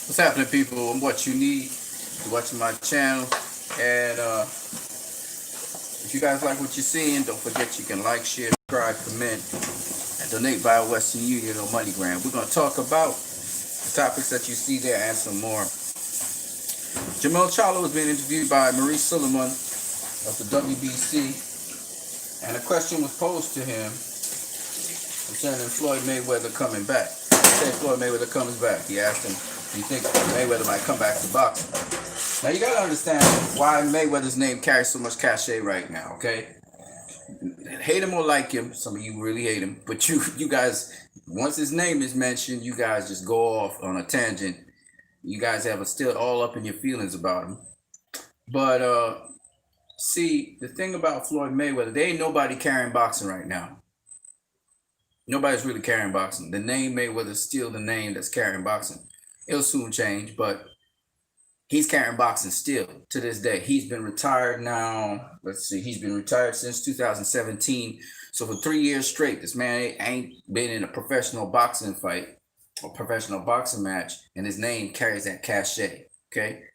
What's happening, people? I'm What You Need. You're watching my channel. And if you guys like what you're seeing, don't forget you can like, share, subscribe, comment, and donate via Western Union or MoneyGram. We're going to talk about the topics that you see there and some more. Charlo has been interviewed by Marie Suleiman of the WBC. And a question was posed to him concerning Floyd Mayweather coming back. He said Floyd Mayweather comes back. He asked him, do you think Mayweather might come back to boxing? Now you gotta understand why Mayweather's name carries so much cachet right now, okay? Hate him or like him, some of you really hate him, but you guys, once his name is mentioned, you guys just go off on a tangent. You guys have still all up in your feelings about him. But see, the thing about Floyd Mayweather, there ain't nobody carrying boxing right now. Nobody's really carrying boxing. The name Mayweather is still the name that's carrying boxing. It'll soon change, but he's carrying boxing still to this day. He's been retired now. Let's see, he's been retired since 2017. So for 3 years straight, this man ain't been in a professional boxing fight or professional boxing match, and his name carries that cachet. Okay.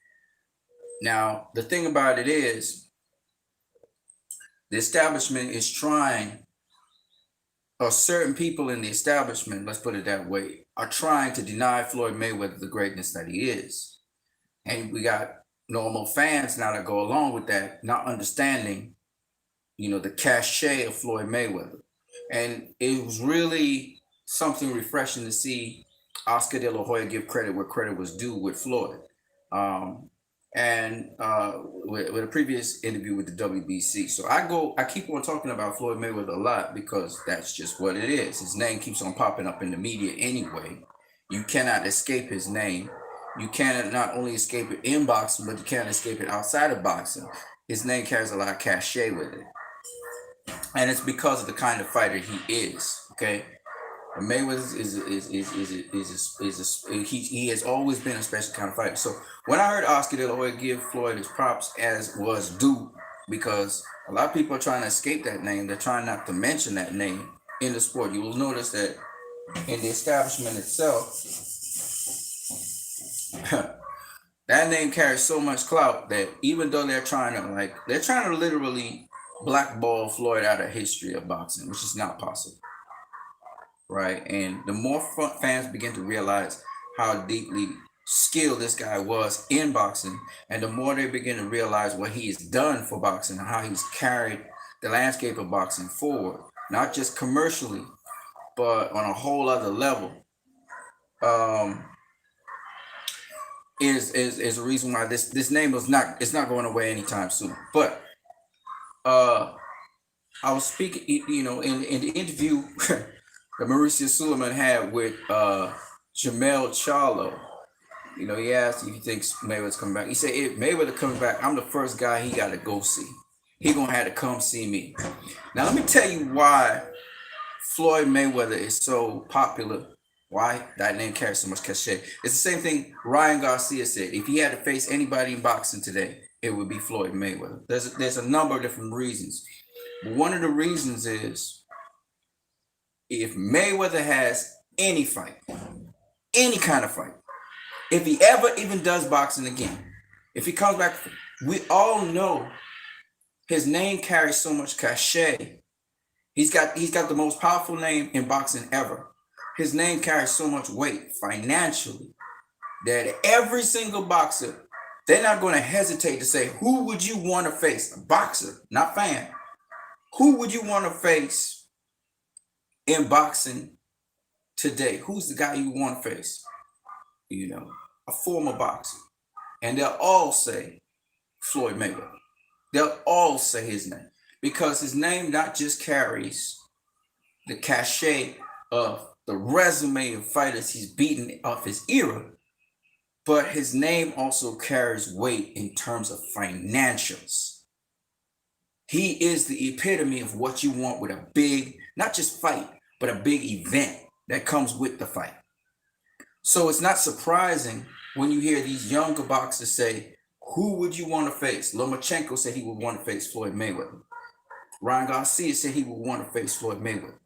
Now, the thing about it is, the establishment is trying, or certain people in the establishment, let's put it that way, are trying to deny Floyd Mayweather the greatness that he is. And we got normal fans now that go along with that, not understanding, the cachet of Floyd Mayweather. And it was really something refreshing to see Oscar De La Hoya give credit where credit was due with Floyd. With a previous interview with the WBC. So I keep on talking about Floyd Mayweather a lot because that's just what it is. His name keeps on popping up in the media anyway. You cannot escape his name. You cannot not only escape it in boxing, but you can't escape it outside of boxing. His name carries a lot of cachet with it. And it's because of the kind of fighter he is. Okay. Mayweather he has always been a special kind of fighter. So when I heard Oscar De La Hoya give Floyd his props as was due, because a lot of people are trying to escape that name, they're trying not to mention that name in the sport. You will notice that in the establishment itself, that name carries so much clout that even though they're trying to literally blackball Floyd out of history of boxing, which is not possible. Right, and the more fans begin to realize how deeply skilled this guy was in boxing, and the more they begin to realize what he has done for boxing and how he's carried the landscape of boxing forward, not just commercially, but on a whole other level, is a reason why this name is not going away anytime soon. But I was speaking, in the interview that Mauricio Suleiman had with Charlo. He asked if he thinks Mayweather's coming back. He said, if Mayweather comes back, I'm the first guy he got to go see. He gonna have to come see me. Now let me tell you why Floyd Mayweather is so popular. Why that name carries so much cachet. It's the same thing Ryan Garcia said. If he had to face anybody in boxing today, it would be Floyd Mayweather. There's a number of different reasons. But one of the reasons is, if Mayweather has any fight, any kind of fight, if he ever even does boxing again, if he comes back, we all know his name carries so much cachet. He's got the most powerful name in boxing ever. His name carries so much weight financially that every single boxer, they're not going to hesitate to say, who would you want to face? A boxer, not fan. Who would you want to face in boxing today? Who's the guy you want to face? A former boxer. And they'll all say Floyd Mayweather. They'll all say his name, because his name not just carries the cachet of the resume of fighters he's beaten of his era, but his name also carries weight in terms of financials. He is the epitome of what you want with a big, not just fight, but a big event that comes with the fight. So it's not surprising when you hear these younger boxers say, who would you want to face? Lomachenko said he would want to face Floyd Mayweather. Ryan Garcia said he would want to face Floyd Mayweather.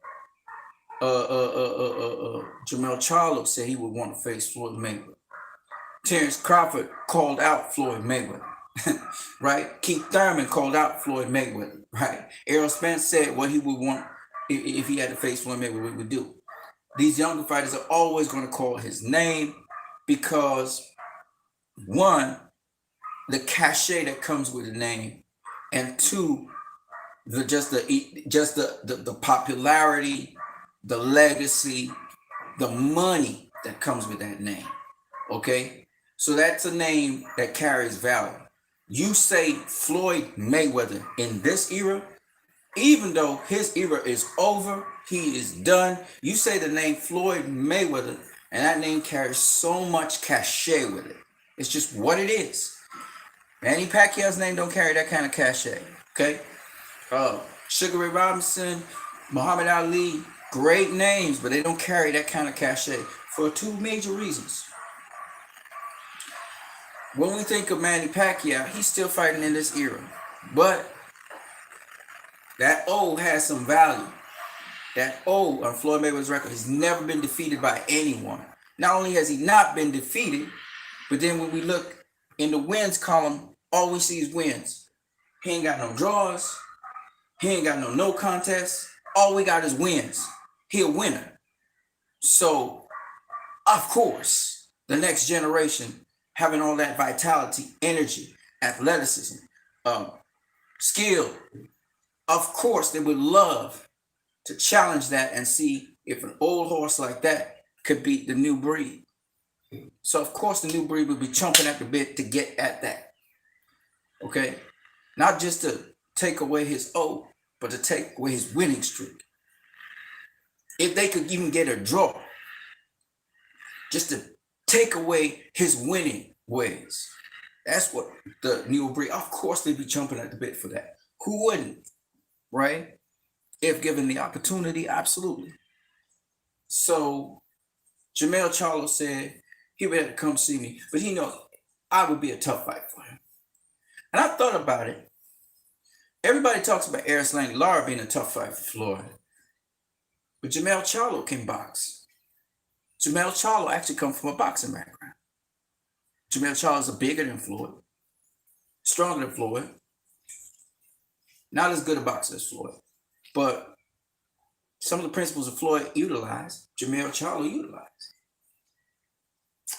Charlo said he would want to face Floyd Mayweather. Terrence Crawford called out Floyd Mayweather, right? Keith Thurman called out Floyd Mayweather, right? Errol Spence said what he would want if he had to face Floyd Mayweather, what he would do. These younger fighters are always going to call his name because, one, the cachet that comes with the name, and two, the popularity, the legacy, the money that comes with that name. Okay, so that's a name that carries value. You say Floyd Mayweather in this era, even though his era is over, he is done. You say the name Floyd Mayweather, and that name carries so much cachet with it. It's just what it is. Manny Pacquiao's name don't carry that kind of cachet. Okay, Sugar Ray Robinson, Muhammad Ali, great names, but they don't carry that kind of cachet for two major reasons. When we think of Manny Pacquiao, he's still fighting in this era, but that O has some value. That O on Floyd Mayweather's record has never been defeated by anyone. Not only has he not been defeated, but then when we look in the wins column, all we see is wins. He ain't got no draws. He ain't got no contest. All we got is wins. He a winner. So, of course, the next generation having all that vitality, energy, athleticism, skill, of course, they would love to challenge that and see if an old horse like that could beat the new breed. So, of course, the new breed would be chomping at the bit to get at that. Okay? Not just to take away his O, but to take away his winning streak. If they could even get a draw, just to take away his winning ways. That's what the new breed, of course, they'd be chomping at the bit for that. Who wouldn't? Right? If given the opportunity, absolutely. So Jermell Charlo said he would have to come see me, but he knows I would be a tough fight for him. And I thought about it. Everybody talks about Erislandy Lara being a tough fight for Floyd, but Jermell Charlo can box. Jermell Charlo actually comes from a boxing background. Jermell Charlo is bigger than Floyd, stronger than Floyd, not as good a boxer as Floyd, but some of the principles of Floyd utilized, Jermell Charlo utilized.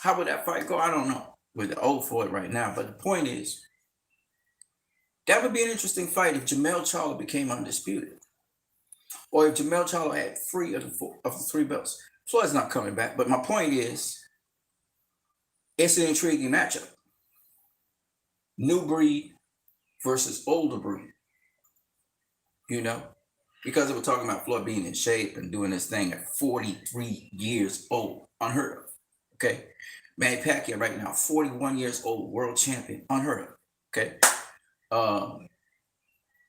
How would that fight go? I don't know with the old Floyd right now, but the point is, that would be an interesting fight if Jermell Charlo became undisputed, or if Jermell Charlo had three of the three belts. Floyd's not coming back, but my point is, it's an intriguing matchup. New breed versus older breed. You know, because we're talking about Floyd being in shape and doing this thing at 43 years old, unheard of. Okay, Manny Pacquiao right now, 41 years old, world champion, unheard of. Okay,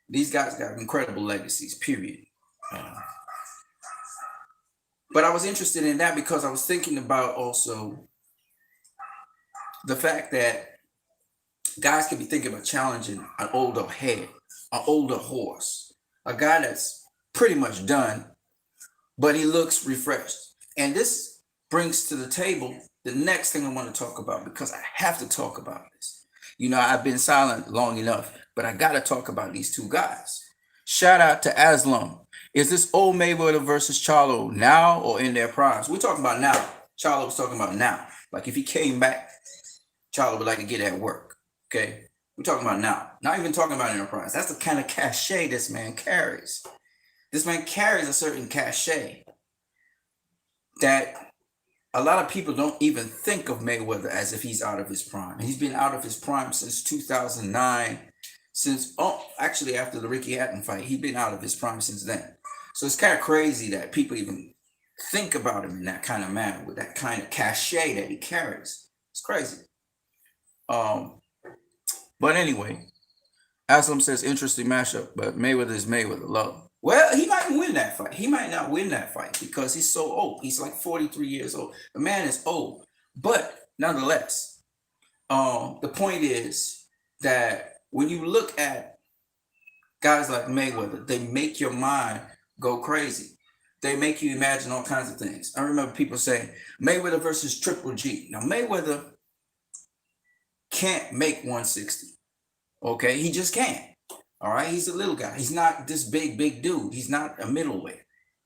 these guys got incredible legacies. Period. But I was interested in that because I was thinking about also the fact that guys could be thinking about challenging an older head, an older horse, a guy that's pretty much done, but he looks refreshed. And this brings to the table the next thing I want to talk about, because I have to talk about this. You know, I've been silent long enough, but I got to talk about these two guys. Shout out to Aslam. Is this old Mayweather versus Charlo now or in their primes? We're talking about now. Charlo was talking about now. Like if he came back, Charlo would like to get at work. Okay? We're talking about now. Not even talking about enterprise. That's the kind of cachet this man carries. This man carries a certain cachet that a lot of people don't even think of Mayweather as if he's out of his prime. He's been out of his prime since 2009. Actually after the Ricky Hatton fight, he's been out of his prime since then. So it's kind of crazy that people even think about him in that kind of manner, with that kind of cachet that he carries. It's crazy. But anyway, Aslam says interesting matchup, but Mayweather is Mayweather. Love. Well, he might win that fight. He might not win that fight because he's so old. He's like 43 years old. The man is old. But nonetheless, the point is that when you look at guys like Mayweather, they make your mind go crazy. They make you imagine all kinds of things. I remember people saying Mayweather versus Triple G. Now, Mayweather can't make 160. Okay, he just can't. All right, he's a little guy. He's not this big dude. He's not a middleweight.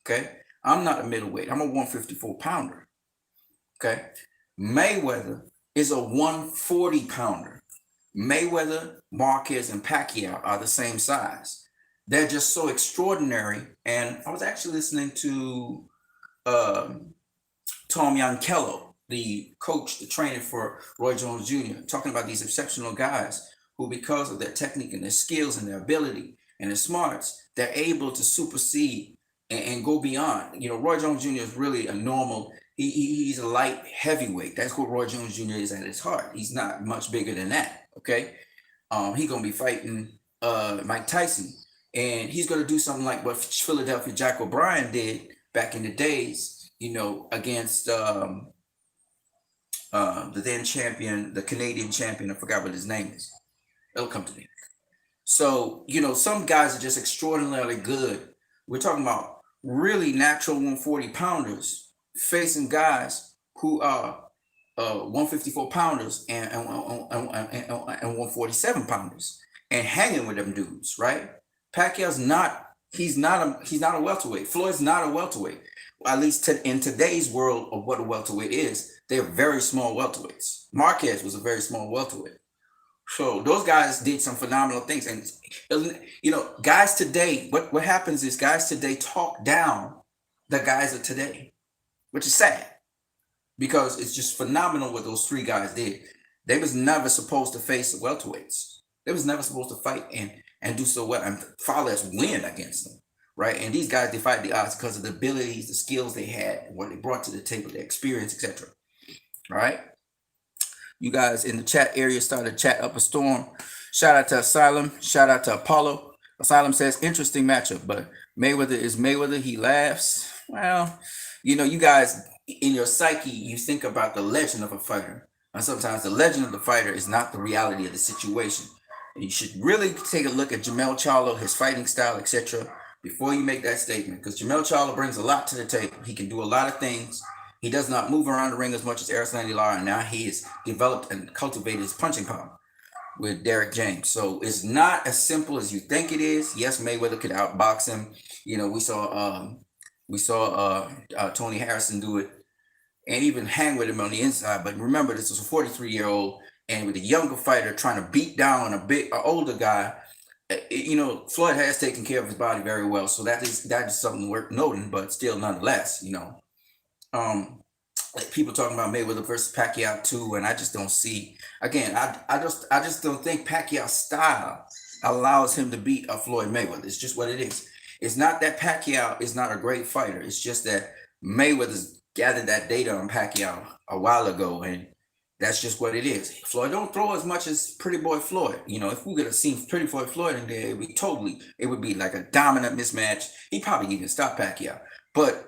Okay, I'm not a middleweight. I'm a 154 pounder. Okay, Mayweather is a 140 pounder. Mayweather, Marquez, and Pacquiao are the same size. They're just so extraordinary. And I was actually listening to Tom Yankello, the coach, the trainer for Roy Jones Jr., talking about these exceptional guys who, because of their technique and their skills and their ability and their smarts, they're able to supersede and go beyond. You know, Roy Jones Jr. is really a normal, he's a light heavyweight. That's what Roy Jones Jr. is at his heart. He's not much bigger than that, okay? He's going to be fighting Mike Tyson. And he's going to do something like what Philadelphia Jack O'Brien did back in the days, you know, against the then champion, the Canadian champion. I forgot what his name is. It'll come to me. So, you know, some guys are just extraordinarily good. We're talking about really natural 140 pounders facing guys who are 154 pounders and 147 pounders and hanging with them dudes, right? Pacquiao's not, he's not a welterweight. Floyd's not a welterweight. At least in today's world of what a welterweight is, they're very small welterweights. Marquez was a very small welterweight. So those guys did some phenomenal things. And, you know, guys today, what happens is guys today talk down the guys of today, which is sad because it's just phenomenal what those three guys did. They was never supposed to face the welterweights. They was never supposed to fight and do so well and far less win against them, right? And these guys defied the odds because of the abilities, the skills they had, what they brought to the table, their experience, etc. All right? You guys in the chat area started to chat up a storm. Shout out to Asylum. Shout out to Apollo. Asylum says, interesting matchup, but Mayweather is Mayweather. He laughs. Well, you know, you guys, in your psyche, you think about the legend of a fighter. And sometimes the legend of the fighter is not the reality of the situation. You should really take a look at Jermell Charlo, his fighting style, etc., before you make that statement. Because Jermell Charlo brings a lot to the table. He can do a lot of things. He does not move around the ring as much as Erislandy Lara, and now he has developed and cultivated his punching power with Derek James. So it's not as simple as you think it is. Yes, Mayweather could outbox him. You know, we saw Tony Harrison do it and even hang with him on the inside. But remember, this is a 43-year-old. And with a younger fighter trying to beat down an older guy, you know, Floyd has taken care of his body very well. So that is something worth noting, but still nonetheless, you know. Like people talking about Mayweather versus Pacquiao too, and I just don't see, again, I just don't think Pacquiao's style allows him to beat a Floyd Mayweather. It's just what it is. It's not that Pacquiao is not a great fighter. It's just that Mayweather's gathered that data on Pacquiao a while ago, and that's just what it is. Floyd don't throw as much as Pretty Boy Floyd. You know, if we could have seen Pretty Boy Floyd in there, it would be like a dominant mismatch. He'd probably even stop Pacquiao. But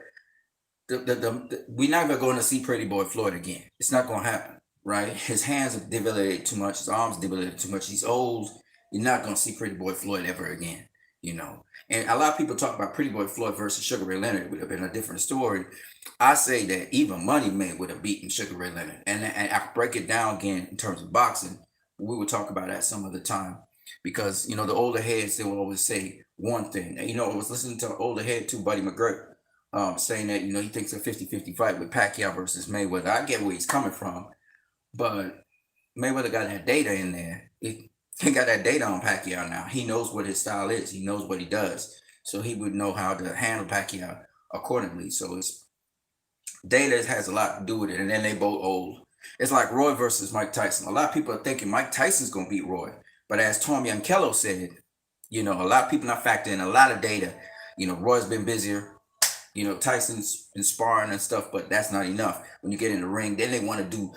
we're never going to see Pretty Boy Floyd again. It's not going to happen, right? His hands are debilitated too much. His arms are debilitated too much. He's old. You're not going to see Pretty Boy Floyd ever again, you know. And a lot of people talk about Pretty Boy Floyd versus Sugar Ray Leonard. It would have been a different story. I say that even Money Man would have beaten Sugar Ray Leonard. And I break it down again in terms of boxing. We will talk about that some other time. Because, you know, the older heads, they will always say one thing. And, you know, I was listening to an older head too, Buddy McGirt, saying that, you know, he thinks a 50-50 fight with Pacquiao versus Mayweather. I get where he's coming from. But Mayweather got that data in there. He got that data on Pacquiao now. He knows what his style is. He knows what he does. So he would know how to handle Pacquiao accordingly. So it's data has a lot to do with it. And then they both old. It's like Roy versus Mike Tyson. A lot of people are thinking Mike Tyson's going to beat Roy. But as Tom Yankello said, you know, a lot of people not factoring in a lot of data. You know, Roy's been busier. You know, Tyson's been sparring and stuff, but that's not enough. When you get in the ring, then they want to do,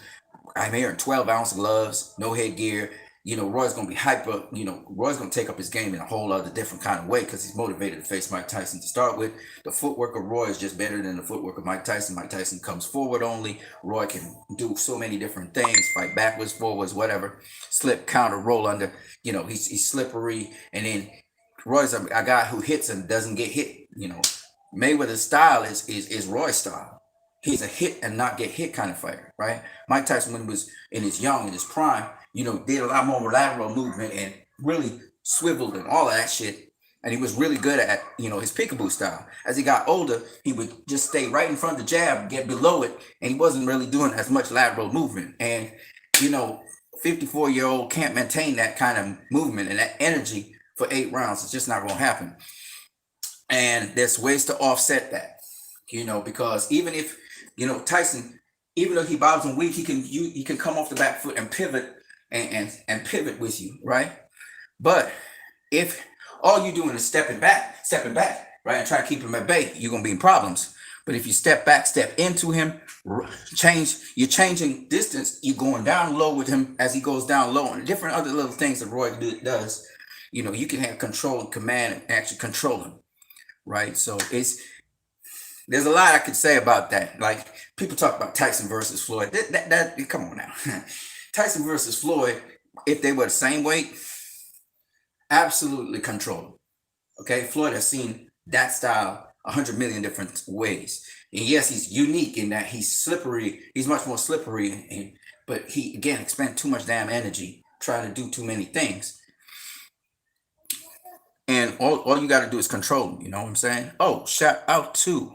I'm hearing 12-ounce gloves, no headgear. You know, Roy's going to be hyper. You know, Roy's going to take up his game in a whole other different kind of way because he's motivated to face Mike Tyson to start with. The footwork of Roy is just better than the footwork of Mike Tyson. Mike Tyson comes forward only. Roy can do so many different things, fight backwards, forwards, whatever, slip, counter, roll under. You know, he's slippery. And then Roy's a guy who hits and doesn't get hit. You know, Mayweather's style is Roy's style. He's a hit and not get hit kind of fighter, right? Mike Tyson, when he was in his prime, did a lot more lateral movement and really swiveled and all of that shit. And he was really good at, his peekaboo style. As he got older, he would just stay right in front of the jab, get below it, and he wasn't really doing as much lateral movement. And, 54-year-old can't maintain that kind of movement and that energy for 8 rounds. It's just not going to happen. And there's ways to offset that, because even if, Tyson, even though he bows him weak, he can come off the back foot and pivot and pivot with you, right? But if all you're doing is stepping back, right, and try to keep him at bay, you're gonna be in problems. But if you step back, step into him, you're changing distance, you're going down low with him as he goes down low, and different other little things that Roy does, you can have control and command and actually control him, right? So there's a lot I could say about that. Like, people talk about Tyson versus Floyd. Come on now. Tyson versus Floyd, if they were the same weight, absolutely control. Okay, Floyd has seen that style 100 million different ways. And yes, he's unique in that he's slippery. He's much more slippery, but he, again, expends too much damn energy trying to do too many things. And all you got to do is control him. You know what I'm saying? Oh, shout out to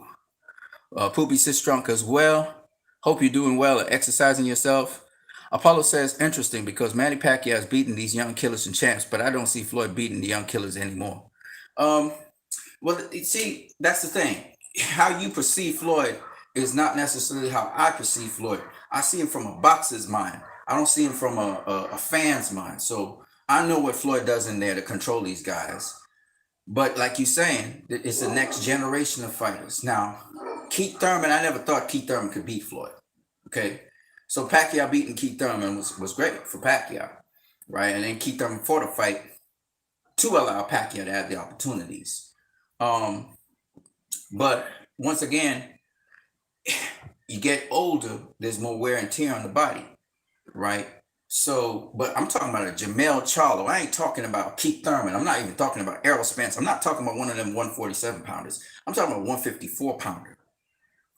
Poopy Sis Drunk as well. Hope you're doing well and exercising yourself. Apollo says, interesting, because Manny Pacquiao has beaten these young killers and champs, but I don't see Floyd beating the young killers anymore. Well, see, that's the thing. How you perceive Floyd is not necessarily how I perceive Floyd. I see him from a boxer's mind. I don't see him from a fan's mind. So I know what Floyd does in there to control these guys. But like you're saying, it's the next generation of fighters. Now, Keith Thurman, I never thought Keith Thurman could beat Floyd. Okay. So Pacquiao beating Keith Thurman was great for Pacquiao, right? And then Keith Thurman fought a fight to allow Pacquiao to have the opportunities. But once again, you get older, there's more wear and tear on the body, right? So, but I'm talking about a Jermell Charlo. I ain't talking about Keith Thurman. I'm not even talking about Errol Spence. I'm not talking about one of them 147 pounders. I'm talking about 154 pounder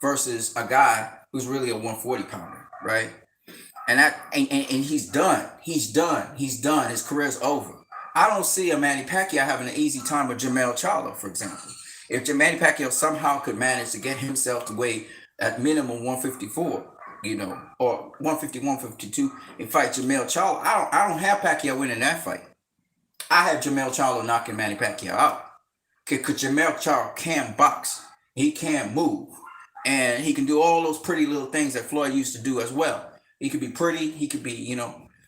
versus a guy who's really a 140 pounder, right? And he's done. He's done. His career's over. I don't see a Manny Pacquiao having an easy time with Jermell Charlo, for example. If Manny Pacquiao somehow could manage to get himself to weigh at minimum 154, or 150, 152, and fight Jermell Charlo, I don't have Pacquiao winning that fight. I have Jermell Charlo knocking Manny Pacquiao out. Because Jermell Charlo can box. He can move. And he can do all those pretty little things that Floyd used to do as well. He could be pretty. He could be,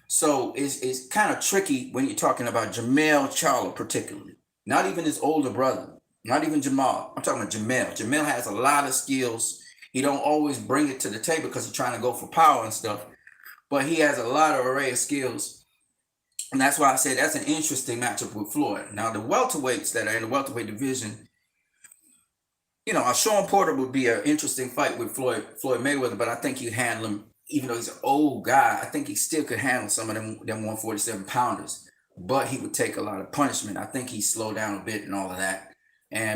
So it's kind of tricky when you're talking about Jermell Charlo particularly. Not even his older brother. Not even Jamal. I'm talking about Jermell. Jermell has a lot of skills. He don't always bring it to the table because he's trying to go for power and stuff. But he has a lot of array of skills. And that's why I said that's an interesting matchup with Floyd. Now, the welterweights that are in the welterweight division, Sean Porter would be an interesting fight with Floyd Mayweather, but I think he'd handle him, even though he's an old guy. I think he still could handle some of them 147 pounders, but he would take a lot of punishment. I think he'd slow down a bit and all of that.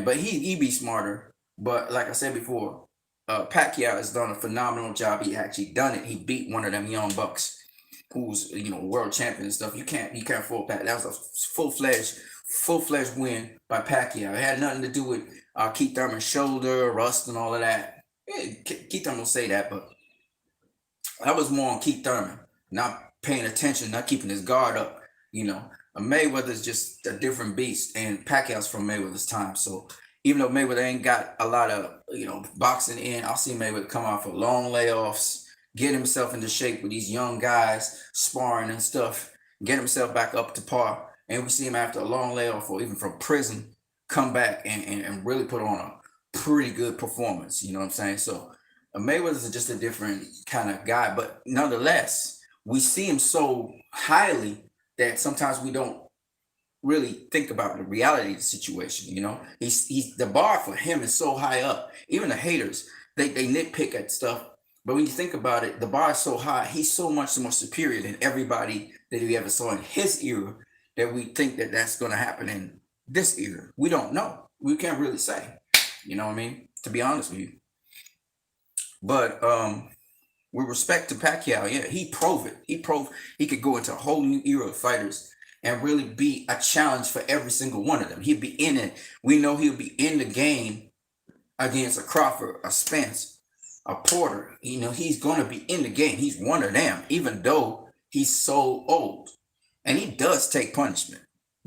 But he'd be smarter. But like I said before, Pacquiao has done a phenomenal job. He actually done it. He beat one of them young bucks who's world champion and stuff. You can't fool Pacquiao. That was a full-fledged win by Pacquiao. It had nothing to do with Keith Thurman's shoulder, rust, and all of that. Keith Thurman will say that, but that was more on Keith Thurman, not paying attention, not keeping his guard up. Mayweather's just a different beast, and Pacquiao's from Mayweather's time. So even though Mayweather ain't got a lot of, boxing in, I'll see Mayweather come out for long layoffs, get himself into shape with these young guys, sparring and stuff, get himself back up to par. And we see him after a long layoff or even from prison, come back and really put on a pretty good performance. You know what I'm saying? So Mayweather's just a different kind of guy. But nonetheless, we see him so highly that sometimes we don't really think about the reality of the situation. He's the bar for him is so high up. Even the haters, they nitpick at stuff, but when you think about it, the bar is so high. He's so much more superior than everybody that we ever saw in his era, that we think that that's going to happen in this era. We don't know. We can't really say. You know what I mean? To be honest with you. But with respect to Pacquiao, yeah, he proved it. He proved he could go into a whole new era of fighters and really be a challenge for every single one of them. He'd be in it. We know he'll be in the game against a Crawford, a Spence, a Porter. You know, he's going to be in the game. He's one of them, even though he's so old. And he does take punishment.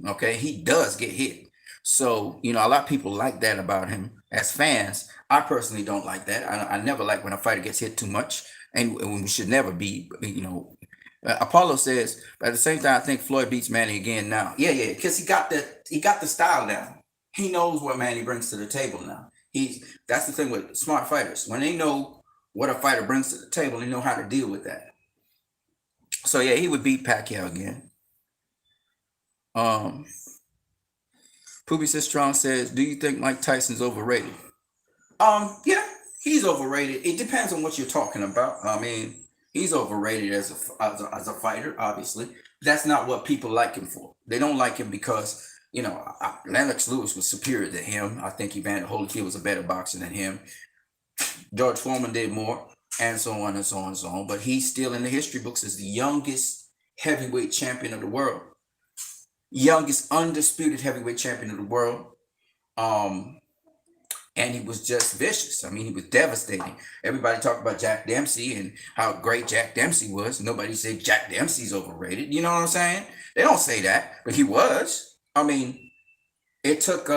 Okay, he does get hit. So, you know, a lot of people like that about him as fans. I personally don't like that. I never like when a fighter gets hit too much, and we should never be, you know. Apollo says, but at the same time, I think Floyd beats Manny again now. Yeah, yeah, because he got the style down. He knows what Manny brings to the table now. That's the thing with smart fighters. When they know what a fighter brings to the table, they know how to deal with that. So yeah, he would beat Pacquiao again. Um, Poopy says Strong says, do you think Mike Tyson's overrated? Yeah, he's overrated. It depends on what you're talking about. I mean, he's overrated as a fighter, obviously. That's not what people like him for. They don't like him because, you know, Lennox Lewis was superior to him. I think Evander Holyfield was a better boxer than him. George Foreman did more, and so on and so on and so on. But he's still in the history books as the youngest heavyweight champion of the world. Youngest undisputed heavyweight champion of the world. And he was just vicious. I mean, he was devastating. Everybody talked about Jack Dempsey and how great Jack Dempsey was. Nobody said Jack Dempsey's overrated. You know what I'm saying? They don't say that, but he was. I mean, it took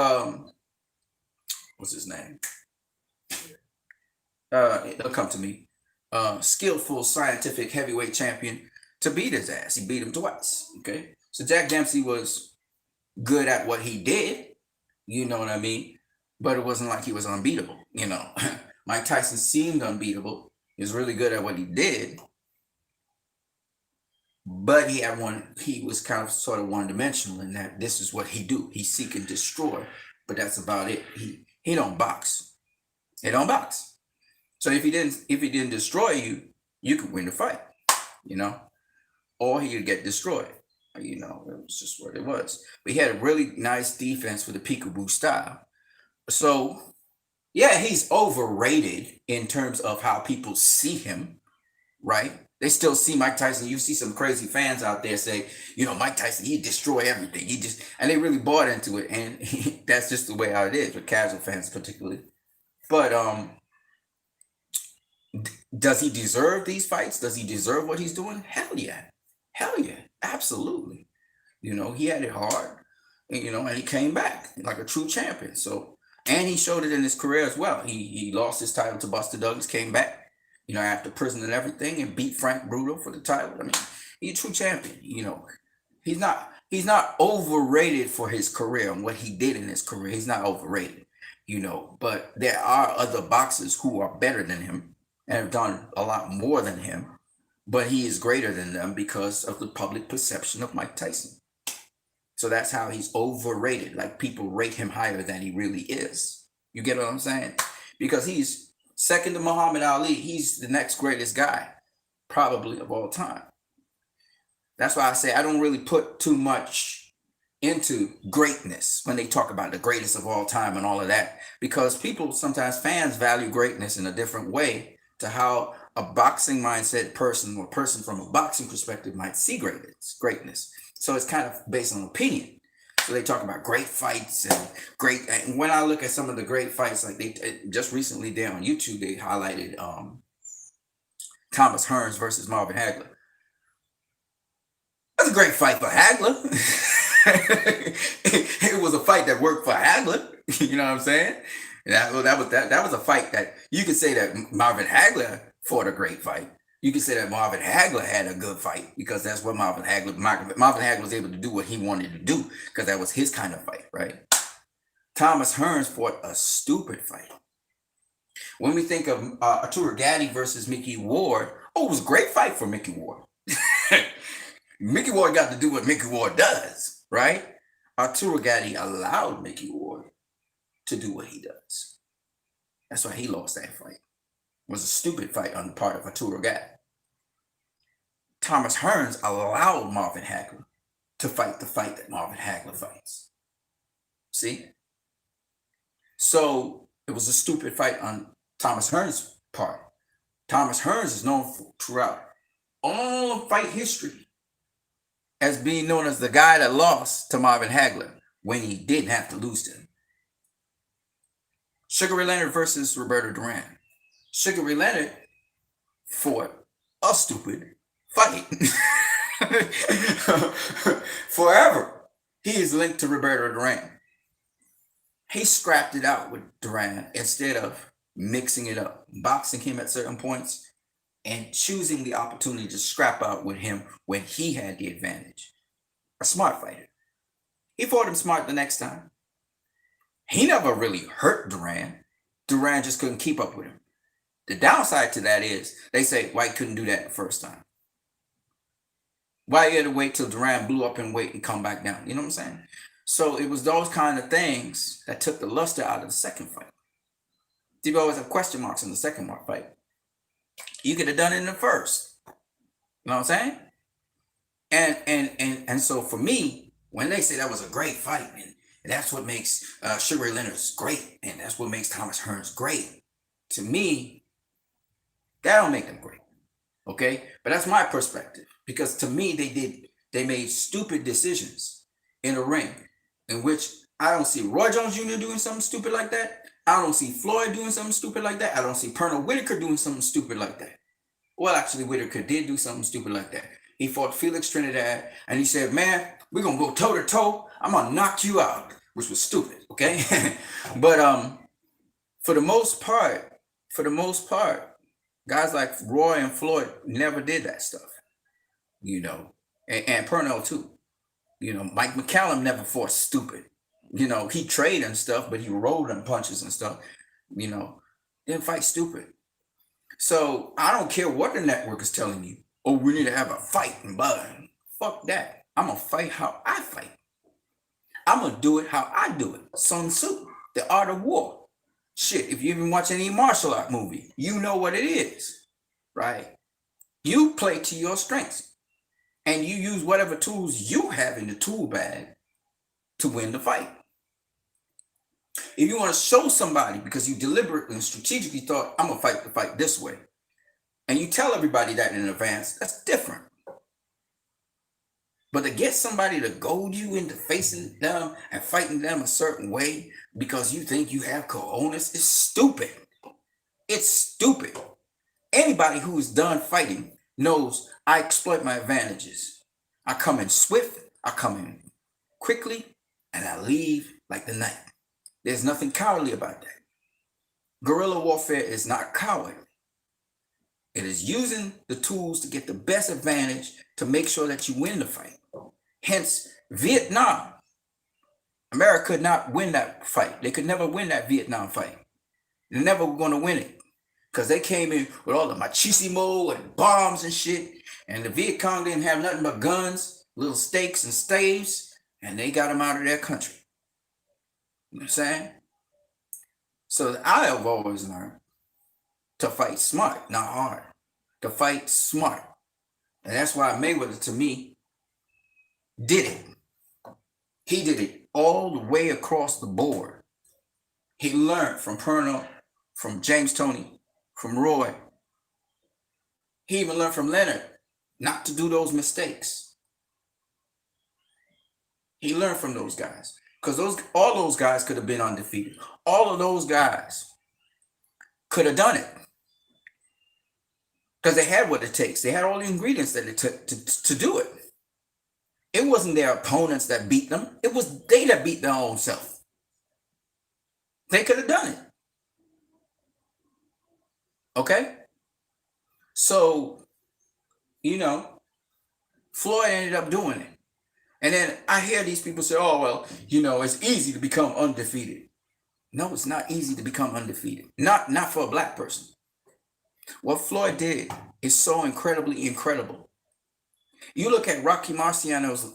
what's his name? It'll come to me. Skillful scientific heavyweight champion to beat his ass. He beat him twice. Okay. So Jack Dempsey was good at what he did. You know what I mean? But it wasn't like he was unbeatable, you know. Mike Tyson seemed unbeatable. He was really good at what he did. But he was kind of sort of one-dimensional in that this is what he do. He seek and destroy, but that's about it. He don't box. He don't box. So if he didn't destroy you, you could win the fight, you know, or he could get destroyed. You know, it was just what it was. But he had a really nice defense with the peekaboo style. So, yeah, he's overrated in terms of how people see him, right? They still see Mike Tyson. You see some crazy fans out there say, you know, Mike Tyson, he destroy everything. And they really bought into it. And that's just the way how it is with casual fans particularly. But does he deserve these fights? Does he deserve what he's doing? Hell yeah. Hell yeah. Absolutely. You know, he had it hard, and, you know, and he came back like a true champion. So, and he showed it in his career as well. He lost his title to Buster Douglas, came back, you know, after prison and everything, and beat Frank Bruno for the title. I mean, he's a true champion. You know, he's not overrated for his career and what he did in his career. He's not overrated, you know. But there are other boxers who are better than him and have done a lot more than him. But he is greater than them because of the public perception of Mike Tyson. So that's how he's overrated. Like people rate him higher than he really is. You get what I'm saying? Because he's second to Muhammad Ali. He's the next greatest guy, probably of all time. That's why I say I don't really put too much into greatness when they talk about the greatest of all time and all of that. Because people, sometimes fans value greatness in a different way to how a boxing mindset person or person from a boxing perspective might see greatness. So it's kind of based on opinion. So they talk about great fights and when I look at some of the great fights, like they just recently there on YouTube, they highlighted Thomas Hearns versus Marvin Hagler. That's a great fight for Hagler. It was a fight that worked for Hagler. You know what I'm saying? That was a fight that you could say that Marvin Hagler fought a great fight. You could say that Marvin Hagler had a good fight because that's what Marvin Hagler was able to do what he wanted to do because that was his kind of fight, right? Thomas Hearns fought a stupid fight. When we think of Arturo Gatti versus Mickey Ward, it was a great fight for Mickey Ward. Mickey Ward got to do what Mickey Ward does, right? Arturo Gatti allowed Mickey Ward to do what he does. That's why he lost that fight. It was a stupid fight on the part of Arturo Gatti. Thomas Hearns allowed Marvin Hagler to fight the fight that Marvin Hagler fights. See? So it was a stupid fight on Thomas Hearns' part. Thomas Hearns is known throughout all of fight history as being known as the guy that lost to Marvin Hagler when he didn't have to lose to him. Sugar Ray Leonard versus Roberto Duran. Sugar Ray Leonard fought a stupid fight. Forever, he is linked to Roberto Duran. He scrapped it out with Duran instead of mixing it up, boxing him at certain points, and choosing the opportunity to scrap out with him when he had the advantage. A smart fighter. He fought him smart the next time. He never really hurt Duran. Duran just couldn't keep up with him. The downside to that is they say White couldn't do that the first time. White had to wait till Duran blew up in weight and come back down. You know what I'm saying? So it was those kind of things that took the luster out of the second fight. You always have question marks in the second fight. You could have done it in the first. You know what I'm saying? And so for me, when they say that was a great fight, and that's what makes Sugar Ray Leonard great, and that's what makes Thomas Hearns great, to me, that don't make them great. Okay? But that's my perspective. Because to me, they made stupid decisions in a ring in which I don't see Roy Jones Jr. doing something stupid like that. I don't see Floyd doing something stupid like that. I don't see Pernell Whitaker doing something stupid like that. Well, actually, Whitaker did do something stupid like that. He fought Felix Trinidad, and he said, man, we're going to go toe-to-toe. I'm going to knock you out, which was stupid, okay? But for the most part, guys like Roy and Floyd never did that stuff, you know, and Pernell too. You know, Mike McCallum never fought stupid. You know, he traded and stuff, but he rolled on punches and stuff, you know, didn't fight stupid. So I don't care what the network is telling you. Oh, we need to have a fight and blah. Fuck that. I'm going to fight how I fight. I'm going to do it how I do it. Sun Tzu, The Art of War. Shit, if you even watch any martial art movie, you know what it is, right? You play to your strengths and you use whatever tools you have in the tool bag to win the fight. If you want to show somebody because you deliberately and strategically thought, I'm going to fight the fight this way, and you tell everybody that in advance, that's different. But to get somebody to goad you into facing them and fighting them a certain way because you think you have cojones is stupid. It's stupid. Anybody who is done fighting knows I exploit my advantages. I come in swift, I come in quickly, and I leave like the night. There's nothing cowardly about that. Guerrilla warfare is not coward. It is using the tools to get the best advantage to make sure that you win the fight. Hence, Vietnam. America could not win that fight. They could never win that Vietnam fight. They're never going to win it. Because they came in with all the machismo and bombs and shit. And the Viet Cong didn't have nothing but guns, little stakes and staves. And they got them out of their country. You know what I'm saying? So I have always learned to fight smart, not hard. To fight smart. And that's why Mayweather, to me, did it. He did it all the way across the board. He learned from Pernell, from James Toney, from Roy. He even learned from Leonard not to do those mistakes. He learned from those guys. Because all those guys could have been undefeated. All of those guys could have done it. Because they had what it takes. They had all the ingredients that it took to do it. It wasn't their opponents that beat them. It was they that beat their own self. They could have done it. Okay? So, you know, Floyd ended up doing it. And then I hear these people say, oh, well, you know, it's easy to become undefeated. No, it's not easy to become undefeated. Not for a black person. What Floyd did is so incredibly incredible. You look at Rocky Marciano's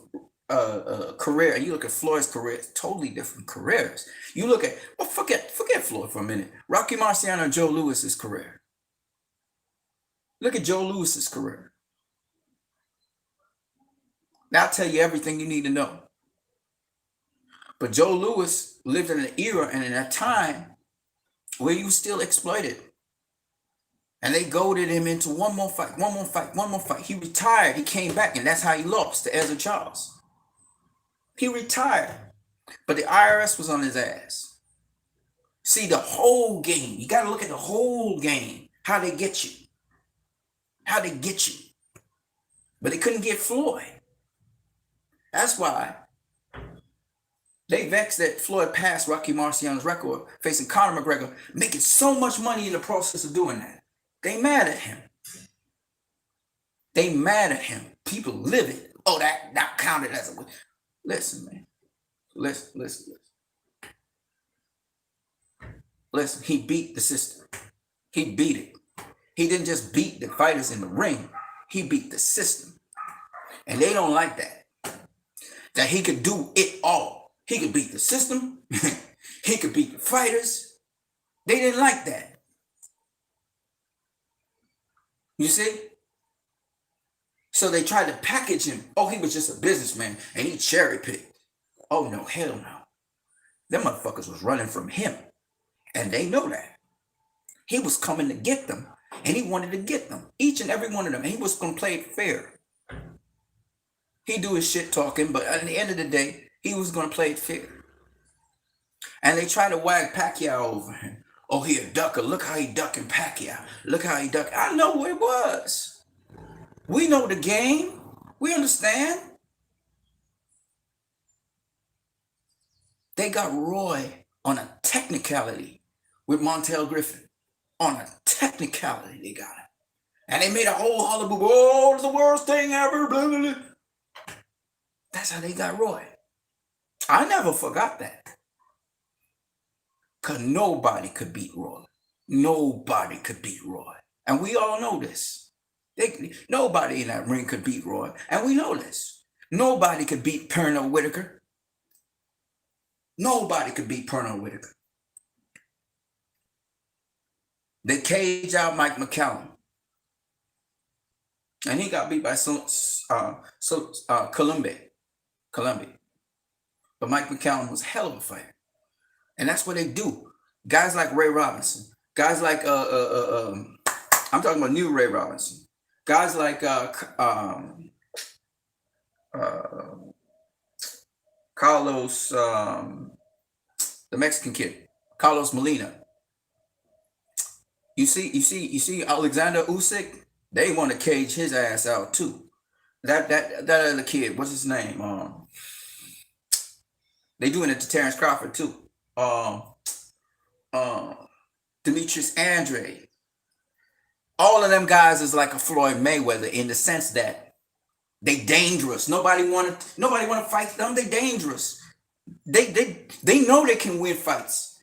career, and you look at Floyd's career, it's totally different careers. You look at, well, forget Floyd for a minute. Rocky Marciano and Joe Louis's career. Look at Joe Louis's career. That'll tell you everything you need to know. But Joe Louis lived in an era and in a time where you still exploited. And they goaded him into one more fight, one more fight, one more fight. He retired. He came back, and that's how he lost to Ezra Charles. He retired. But the IRS was on his ass. See, the whole game. You got to look at the whole game. How they get you. How they get you. But they couldn't get Floyd. That's why they vexed that Floyd passed Rocky Marciano's record, facing Conor McGregor, making so much money in the process of doing that. They mad at him. They mad at him. People live it. Oh, that counted as a win. Listen, man. Listen. Listen, he beat the system. He beat it. He didn't just beat the fighters in the ring. He beat the system. And they don't like that. That he could do it all. He could beat the system. He could beat the fighters. They didn't like that. You see? So they tried to package him. Oh, he was just a businessman and he cherry picked. Oh, no, hell no. Them motherfuckers was running from him. And they know that. He was coming to get them. And he wanted to get them. Each and every one of them. And he was going to play it fair. He do his shit talking, but at the end of the day, he was going to play it fair. And they try to wag Pacquiao over him. Oh, he a ducker. Look how he ducking Pacquiao. Look how he ducking. I know what it was. We know the game. We understand. They got Roy on a technicality with Montel Griffin. On a technicality, they got him. And they made a whole hullabaloo. Oh, it's the worst thing ever. Blah, blah, blah. That's how they got Roy. I never forgot that. Because nobody could beat Roy. Nobody could beat Roy. And we all know this. Nobody in that ring could beat Roy. And we know this. Nobody could beat Pernell Whitaker. Nobody could beat Pernell Whitaker. They caged out Mike McCallum. And he got beat by Columbia. But Mike McCallum was a hell of a fighter. And that's what they do. Guys like Ray Robinson. Guys like, I'm talking about new Ray Robinson. Guys like Carlos, the Mexican kid, Carlos Molina. You see Alexander Usyk? They want to cage his ass out too. That other kid, what's his name? They doing it to Terrence Crawford too. Demetrius Andre. All of them guys is like a Floyd Mayweather in the sense that they dangerous. Nobody want to fight them. They dangerous. They know they can win fights.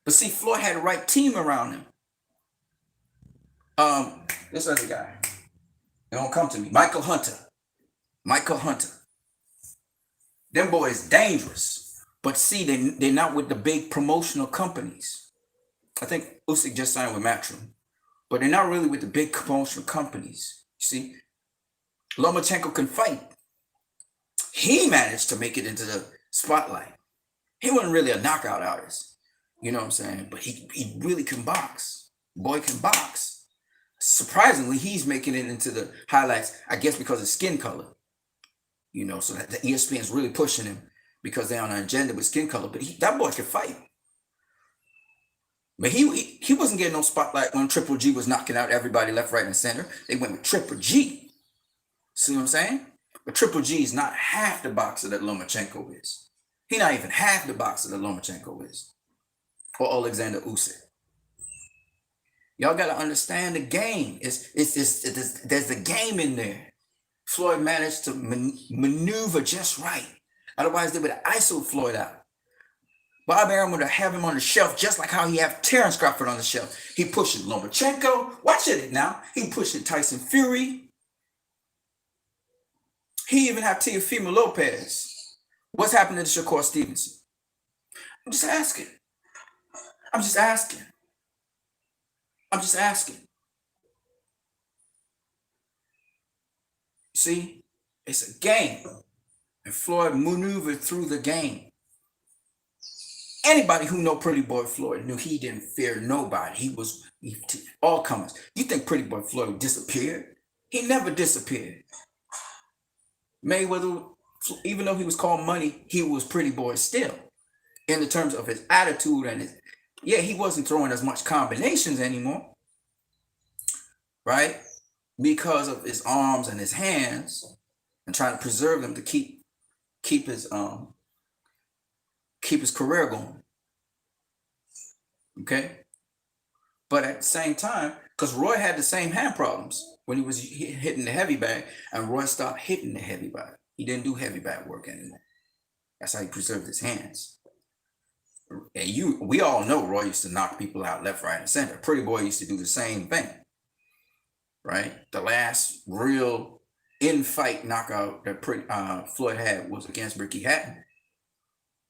But see, Floyd had the right team around him. This other guy. They don't come to me. Michael Hunter. Them boys dangerous. But see, they're not with the big promotional companies. I think Usyk just signed with Matchroom. But they're not really with the big promotional companies. You see, Lomachenko can fight. He managed to make it into the spotlight. He wasn't really a knockout artist. You know what I'm saying? But he really can box. Boy can box. Surprisingly, he's making it into the highlights, I guess because of skin color. You know, so that the ESPN's really pushing him because they're on an agenda with skin color. But that boy can fight. But he wasn't getting no spotlight when Triple G was knocking out everybody left, right, and center. They went with Triple G. See what I'm saying? But Triple G is not half the boxer that Lomachenko is. He's not even half the boxer that Lomachenko is. Or Alexander Usyk. Y'all got to understand the game. There's a game in there. Floyd managed to maneuver just right. Otherwise, they would have ISO'd Floyd out. Bob Arum would have him on the shelf just like how he have Terrence Crawford on the shelf. He pushing Lomachenko. Watch it now. He pushing Tyson Fury. He even have Teofimo Lopez. What's happening to Shakur Stevenson? I'm just asking. See, it's a game. And Floyd maneuvered through the game. Anybody who know Pretty Boy Floyd knew he didn't fear nobody. All comers. You think Pretty Boy Floyd disappeared? He never disappeared. Mayweather, even though he was called Money, he was Pretty Boy still. In the terms of his attitude and his, yeah, he wasn't throwing as much combinations anymore, right? Because of his arms and his hands, and trying to preserve them to keep his career going. Okay, but at the same time, because Roy had the same hand problems when he was hitting the heavy bag, and Roy stopped hitting the heavy bag. He didn't do heavy bag work anymore. That's how he preserved his hands. And we all know Roy used to knock people out left, right, and center. Pretty Boy used to do the same thing, right? The last real in-fight knockout that Floyd had was against Ricky Hatton.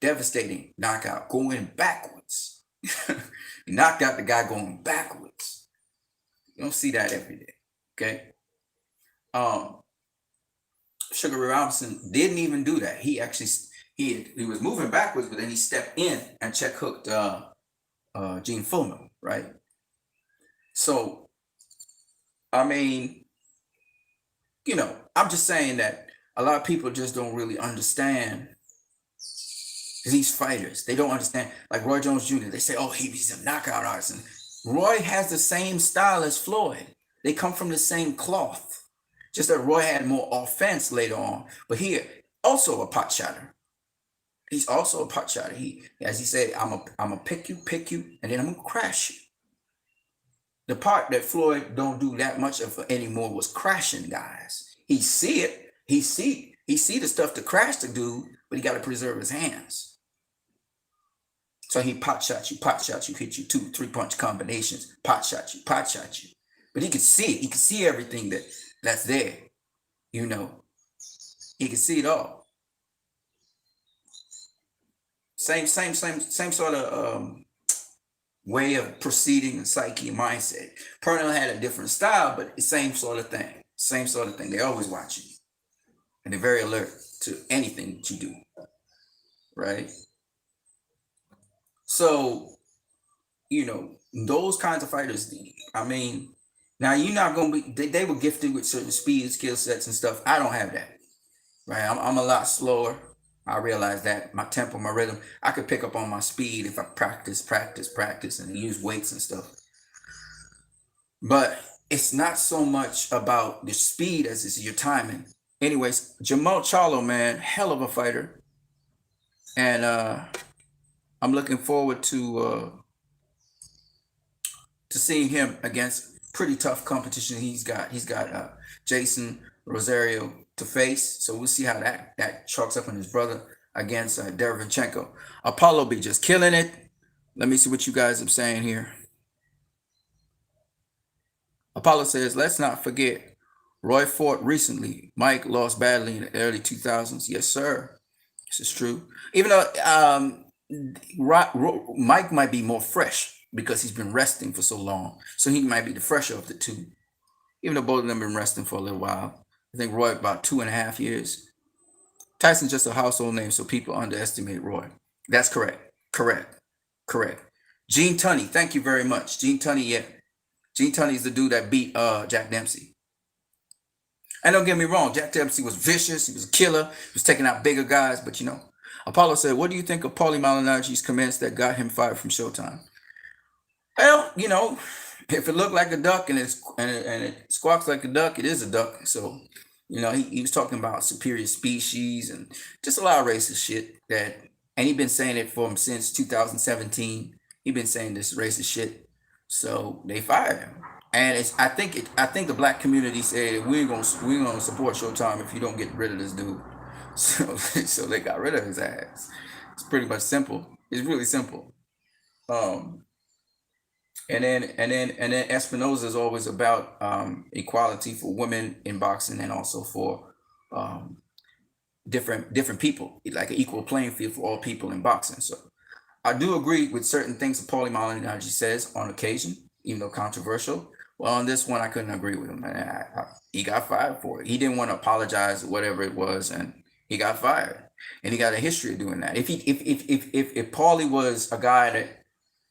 Devastating knockout, going backwards. He knocked out the guy going backwards. You don't see that every day, okay? Sugar Ray Robinson didn't even do that. He actually he was moving backwards, but then he stepped in and check hooked Gene Fullman, right? So, I mean, you know, I'm just saying that a lot of people just don't really understand these fighters. They don't understand. Like Roy Jones Jr., they say, oh, he's a knockout artist. And Roy has the same style as Floyd. They come from the same cloth. Just that Roy had more offense later on. But he also a pot shotter. He's also a pot shotter. As he said, I'm a pick you, and then I'm gonna crash you. The part that Floyd don't do that much of anymore was crashing guys. He see it. He see the stuff to crash the dude, but he got to preserve his hands. So he pot shot you, hit you 2-3 punch combinations, pot shot you. But he could see it. He could see everything that's there. You know, he could see it all. Same sort of way of proceeding and psyche and mindset. Pernell had a different style, but the same sort of thing. They're always watching you. And they're very alert to anything that you do. Right? So, you know, those kinds of fighters, I mean, now you're not going to be, they were gifted with certain speed, skill sets and stuff. I don't have that. Right? I'm a lot slower. I realize that my tempo, my rhythm, I could pick up on my speed if I practice and use weights and stuff. But it's not so much about the speed as it's your timing. Anyways, Jamal Charlo, man, hell of a fighter. And I'm looking forward to seeing him against pretty tough competition. He's got Jason Rosario to face, so we'll see how that chalks up on his brother against Derevyanchenko. Apollo be just killing it. Let me see what you guys are saying here. Apollo says, let's not forget Roy fought recently. Mike lost badly in the early 2000s. Yes, sir. This is true. Even though Mike might be more fresh because he's been resting for so long, so he might be the fresher of the two. Even though both of them have been resting for a little while. I think Roy about 2.5 years. Tyson's just a household name, so people underestimate Roy. That's correct. Gene Tunney, thank you very much. Gene Tunney, yeah. Gene Tunney is the dude that beat Jack Dempsey. And don't get me wrong, Jack Dempsey was vicious. He was a killer. He was taking out bigger guys. But, you know, Apollo said, what do you think of Paulie Malignaggi's comments that got him fired from Showtime? Well, you know, if it looked like a duck and it squawks like a duck, it is a duck. So, you know, he was talking about superior species and just a lot of racist shit and he's been saying it for him since 2017. He's been saying this racist shit. So they fired him. And I think the black community said we're gonna support Showtime if you don't get rid of this dude. So they got rid of his ass. It's pretty much simple. It's really simple. And then Espinoza is always about equality for women in boxing and also for different people, like an equal playing field for all people in boxing. So I do agree with certain things that Paulie Malignaggi says on occasion, even though controversial. Well, on this one, I couldn't agree with him. He got fired for it. He didn't want to apologize or whatever it was, and he got fired, and he got a history of doing that. If Paulie was a guy that,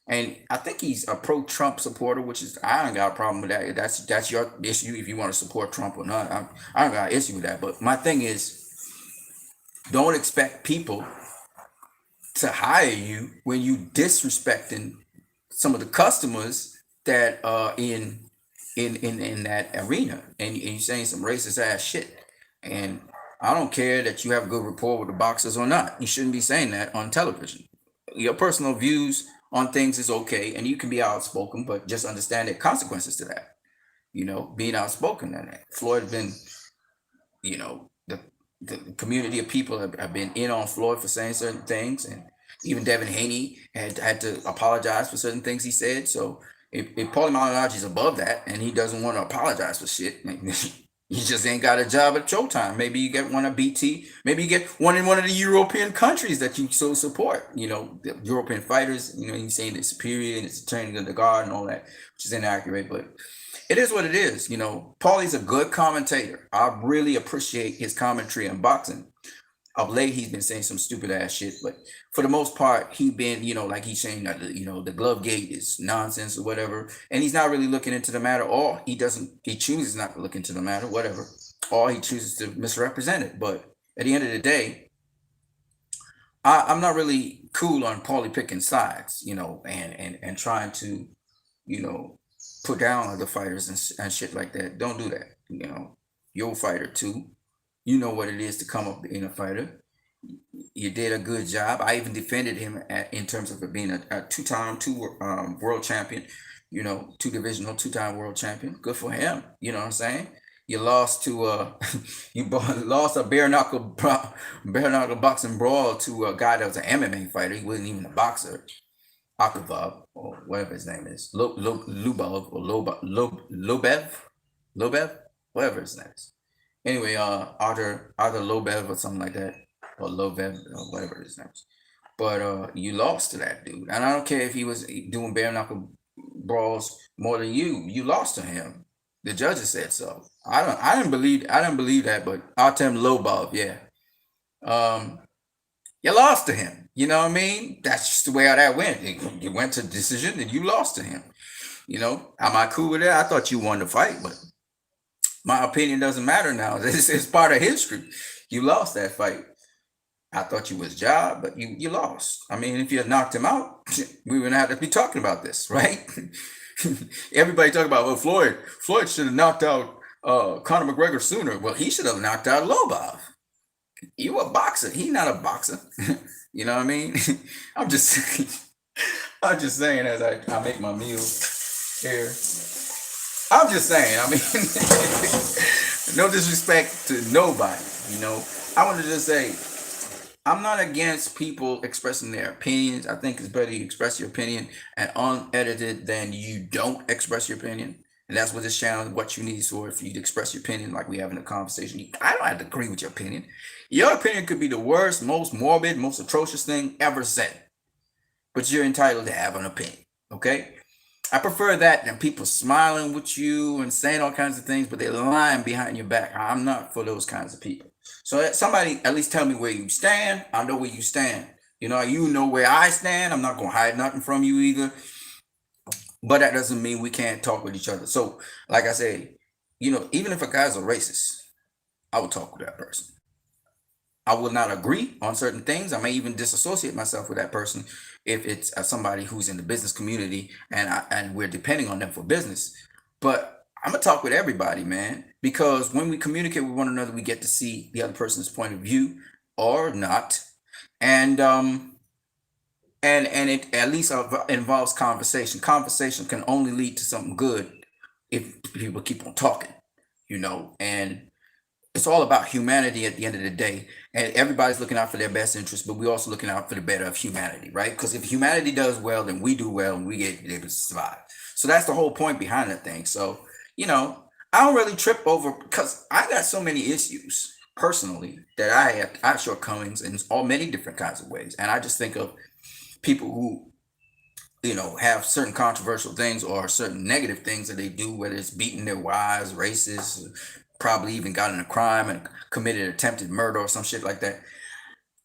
and I think he's a pro-Trump supporter, which is, I ain't got a problem with that. That's your issue if you want to support Trump or not. I don't got an issue with that. But my thing is, don't expect people to hire you when you disrespecting some of the customers that are in that arena, and you saying some racist ass shit. And I don't care that you have good rapport with the boxers or not. You shouldn't be saying that on television. Your personal views on things is okay, and you can be outspoken, but just understand the consequences to that. Being outspoken on that. Floyd been, the community of people have been in on Floyd for saying certain things, and even Devin Haney had to apologize for certain things he said. So if Paulie Malignaggi is above that and he doesn't want to apologize for shit, he just ain't got a job at Showtime. Maybe you get one at BT. Maybe you get one in one of the European countries that you so support. The European fighters. He's saying it's superior and it's training of the guard and all that, which is inaccurate, but it is what it is. Paulie's a good commentator. I really appreciate his commentary on boxing. Of late, he's been saying some stupid ass shit, but for the most part, he been, like he's saying that, the glove gate is nonsense or whatever, and he's not really looking into the matter, or he chooses not to look into the matter, whatever, or he chooses to misrepresent it. But at the end of the day, I'm not really cool on Paulie picking sides, and trying to, put down other fighters and shit like that. Don't do that. You're a fighter too. You know what it is to come up being a fighter. You did a good job. I even defended him in terms of it being a two world champion, two divisional, two-time world champion. Good for him. You know what I'm saying? You lost to lost a bare knuckle boxing brawl to a guy that was an MMA fighter. He wasn't even a boxer. Akavov, or whatever his name is, Lubov or Lobev, whatever his name is. Anyway, Arthur Lobev or something like that, or Lobev or whatever his name is. But you lost to that dude, and I don't care if he was doing bare knuckle brawls more than you. You lost to him. The judges said so. I didn't believe that, but Artem Lobov, yeah. You lost to him. You know what I mean? That's just the way how that went. You went to decision and you lost to him. Am I cool with that? I thought you won the fight, but my opinion doesn't matter now. It's part of history. You lost that fight. I thought you was job, but you lost. I mean, if you had knocked him out, we wouldn't have to be talking about this, right? Everybody talking about, well, Floyd should have knocked out Conor McGregor sooner. Well, he should have knocked out Lobov. You a boxer. He not a boxer. You know what I mean? I'm just saying as I make my meal here. I'm just saying, I mean, no disrespect to nobody, I want to just say, I'm not against people expressing their opinions. I think it's better you express your opinion and unedited than you don't express your opinion. And that's what this channel, what you need is for you to express your opinion like we having a conversation. I don't have to agree with your opinion. Your opinion could be the worst, most morbid, most atrocious thing ever said. But you're entitled to have an opinion, okay? I prefer that than people smiling with you and saying all kinds of things, but they're lying behind your back. I'm not for those kinds of people. So somebody at least tell me where you stand. I know where you stand. You know where I stand. I'm not going to hide nothing from you either. But that doesn't mean we can't talk with each other. So, like I say, even if a guy's a racist, I would talk with that person. I will not agree on certain things. I may even disassociate myself with that person if it's somebody who's in the business community and we're depending on them for business. But I'm gonna talk with everybody, man, because when we communicate with one another, we get to see the other person's point of view or not, and it at least involves conversation. Conversation can only lead to something good if people keep on talking, and it's all about humanity at the end of the day. And everybody's looking out for their best interest, but we're also looking out for the better of humanity, right? Because if humanity does well, then we do well and we get able to survive. So that's the whole point behind the thing. So, I don't really trip over because I got so many issues personally that I have shortcomings in all many different kinds of ways. And I just think of people who, have certain controversial things or certain negative things that they do, whether it's beating their wives, racist, probably even got in a crime and committed attempted murder or some shit like that.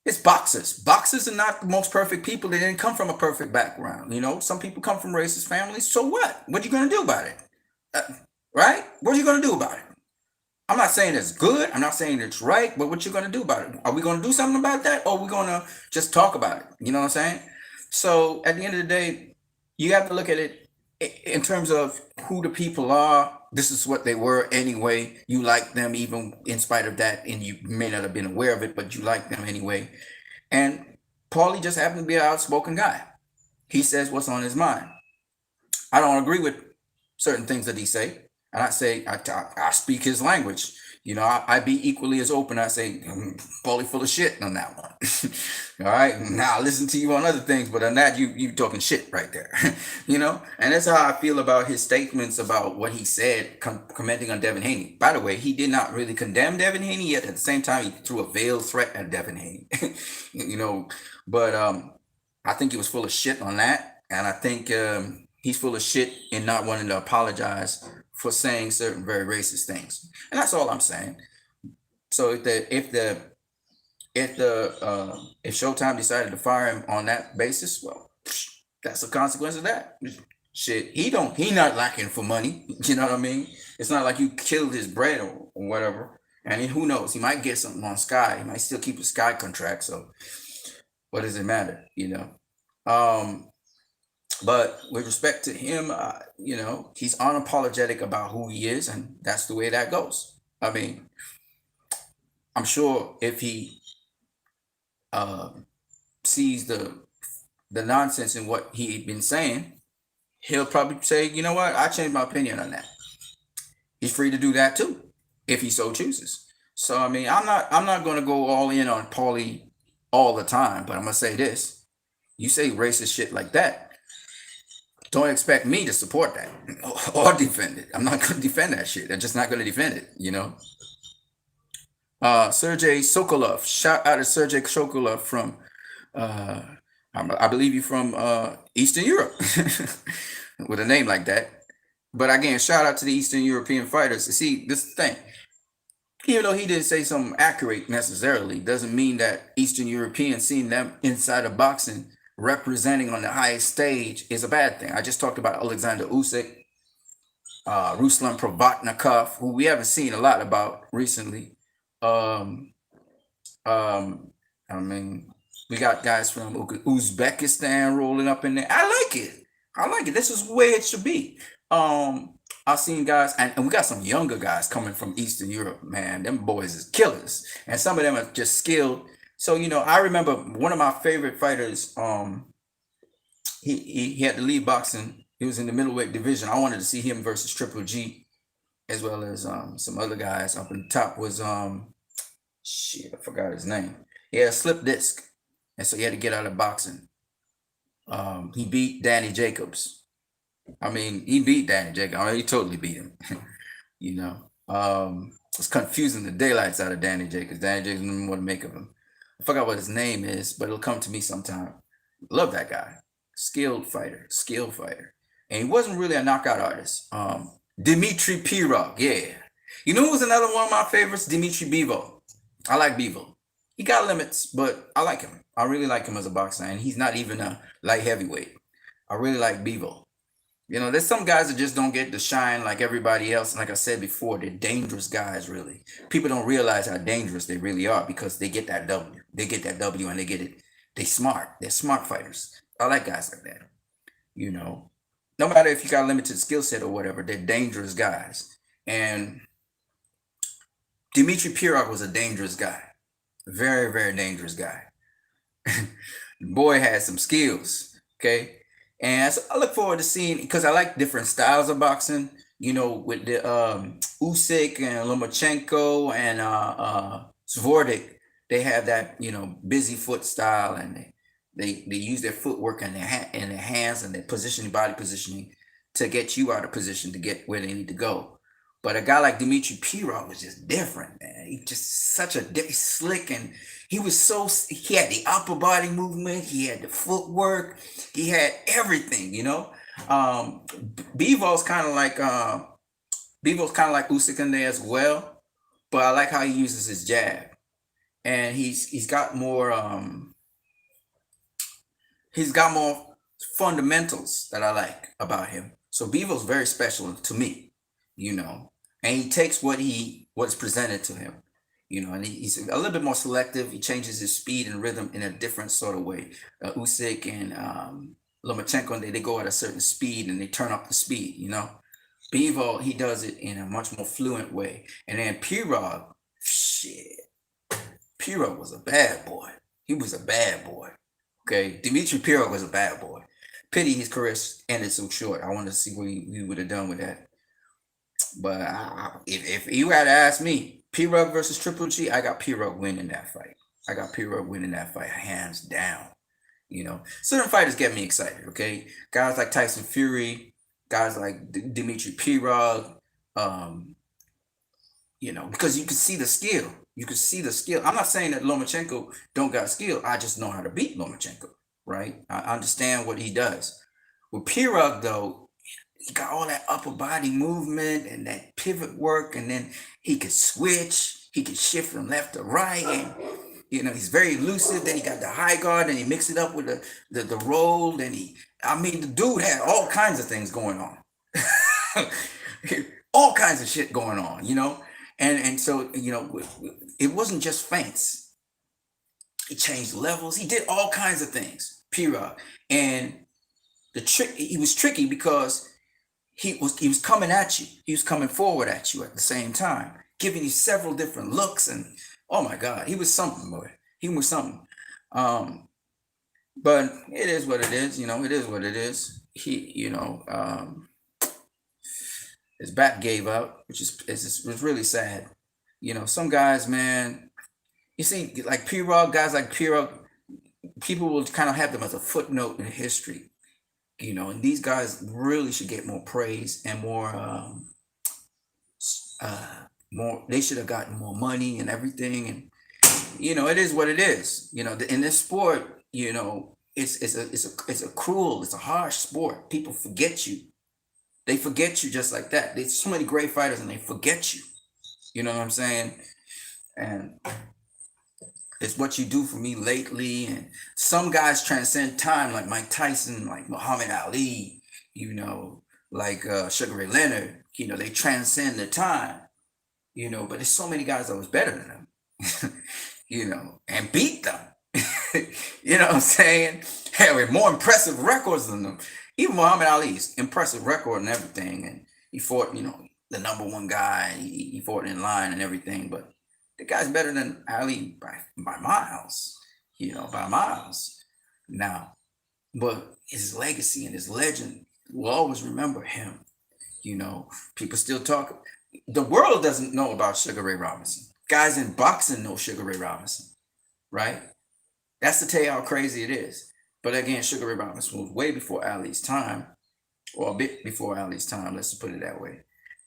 It's boxers. Boxers are not the most perfect people. They didn't come from a perfect background. You know, some people come from racist families. So what? What you gonna do about it? Uh, right? What are you gonna do about it? I'm not saying it's good. I'm not saying it's right. But what you gonna do about it? Are we gonna do something about that, or are we gonna just talk about it? You know what I'm saying? So at the end of the day, you have to look at it in terms of who the people are. This is what they were anyway. You like them even in spite of that, and you may not have been aware of it, but you like them anyway. And Paulie just happened to be an outspoken guy. He says what's on his mind. I don't agree with certain things that he say, and I speak his language. You know, I be equally as open. I say, Paulie full of shit on that one. All right, now I listen to you on other things, but on that you talking shit right there. You know, and that's how I feel about his statements about what he said, commenting on Devin Haney. By the way, he did not really condemn Devin Haney, yet at the same time he threw a veiled threat at Devin Haney. You know, but I think he was full of shit on that, and I think he's full of shit in not wanting to apologize for saying certain very racist things, and that's all I'm saying. So if Showtime decided to fire him on that basis, well, that's a consequence of that. Shit, he not lacking for money. You know what I mean? It's not like you killed his bread or whatever. And who knows? He might get something on Sky. He might still keep a Sky contract. So what does it matter? You know. But with respect to him, you know, he's unapologetic about who he is, and that's the way that goes. I mean, I'm sure if he sees the nonsense in what he'd been saying, he'll probably say, you know what, I changed my opinion on that. He's free to do that too, if he so chooses. So I mean, I'm not gonna go all in on Paulie all the time, but I'm gonna say this: you say racist shit like that, don't expect me to support that or defend it. I'm not gonna defend that shit. I'm just not gonna defend it, you know. Sergey Sokolov, shout out to Sergey Sokolov from I believe you're from Eastern Europe with a name like that. But again, shout out to the Eastern European fighters. See, this is the thing. Even though he didn't say something accurate necessarily, doesn't mean that Eastern Europeans seeing them inside of boxing representing on the highest stage is a bad thing. I just talked about Alexander Usyk, Ruslan Provatnikov, who we haven't seen a lot about recently. Um, I mean, we got guys from Uzbekistan rolling up in there. I like it. I like it. This is the way it should be. I've seen guys, and we got some younger guys coming from Eastern Europe. Man, them boys is killers, and some of them are just skilled. So you know, I remember one of my favorite fighters. He had to leave boxing. He was in the middleweight division. I wanted to see him versus Triple G, as well as some other guys. Up in the top was shit, I forgot his name. He had a slip disc, and so he had to get out of boxing. He beat Danny Jacobs. I mean, he beat Danny Jacobs. I mean, he totally beat him. You know, it's confusing the daylights out of Danny Jacobs. Danny Jacobs didn't know what to make of him. I forgot what his name is, but it'll come to me sometime. Love that guy. Skilled fighter. And he wasn't really a knockout artist. Dmitry Pirog, yeah. You know who's another one of my favorites? Dmitry Bivol. I like Bivol. He got limits, but I like him. I really like him as a boxer, and he's not even a light heavyweight. I really like Bivol. You know, there's some guys that just don't get to shine like everybody else. And like I said before, they're dangerous guys, really. People don't realize how dangerous they really are because they get that W. They get that W and they get it. They smart. They're smart fighters. I like guys like that. You know, no matter if you got a limited skill set or whatever, they're dangerous guys. And Dmitry Pirog was a dangerous guy. Very, very dangerous guy. Boy had some skills. Okay. And so I look forward to seeing, because I like different styles of boxing, you know, with the Usyk and Lomachenko and Zvordik. They have that, you know, busy foot style, and they use their footwork and their hands and their positioning, body positioning, to get you out of position to get where they need to go. But a guy like Dmitry Pirog was just different, man. He just such a slick, and he had the upper body movement, he had the footwork, he had everything, you know. Bivol's kind of like Usyk in there as well. but I like how he uses his jab, and he's got more fundamentals that I like about him. So Bevo's very special to me, you know, and he takes what's presented to him, you know, and he's a little bit more selective. He changes his speed and rhythm in a different sort of way. Usyk and Lomachenko, they go at a certain speed and they turn up the speed, you know. Bevo, he does it in a much more fluent way. And then Pirog, shit, Pirog was a bad boy. He was a bad boy. Okay, Dimitri Pirog was a bad boy. Pity his career ended so short. I wanted to see what he would have done with that. But if you had to ask me, Pirog versus Triple G, I got Pirog winning that fight. I got Pirog winning that fight hands down. You know, certain fighters get me excited. Okay, guys like Tyson Fury, guys like Dimitri Pirog, um, you know, because you can see the skill. You can see the skill. I'm not saying that Lomachenko don't got skill. I just know how to beat Lomachenko, right? I understand what he does. With Pirog, though, he got all that upper body movement and that pivot work, and then he could switch. He could shift from left to right, and you know he's very elusive. Then he got the high guard, and he mixed it up with the roll. And I mean, the dude had all kinds of things going on. All kinds of shit going on, you know. And so, you know, it wasn't just feints. He changed levels. He did all kinds of things, Pirog. And he was tricky because he was coming at you. He was coming forward at you at the same time, giving you several different looks. And oh my God, he was something, boy. He was something. But it is what it is, you know. It is what it is. His back gave up, which was really sad. You know, some guys, man, you see, like Pirog, guys like Pirog, people will kind of have them as a footnote in history. You know, and these guys really should get more praise and more. They should have gotten more money and everything. And you know, it is what it is. You know, in this sport, you know, it's a cruel, it's a harsh sport. People forget you. They forget you just like that. There's so many great fighters and they forget you. You know what I'm saying? And it's what you do for me lately. And some guys transcend time, like Mike Tyson, like Muhammad Ali, you know, like Sugar Ray Leonard. You know, they transcend the time, you know, but there's so many guys that was better than them, you know, and beat them. You know what I'm saying? Hell, with more impressive records than them. Even Muhammad Ali's impressive record and everything, and he fought, you know, the number one guy. He fought in line and everything, but the guy's better than Ali by miles, you know, by miles. Now, but his legacy and his legend will always remember him. You know, people still talk. The world doesn't know about Sugar Ray Robinson. Guys in boxing know Sugar Ray Robinson, right? That's to tell you how crazy it is. But again, Sugar Ray Robinson was way before Ali's time, or a bit before Ali's time, let's put it that way.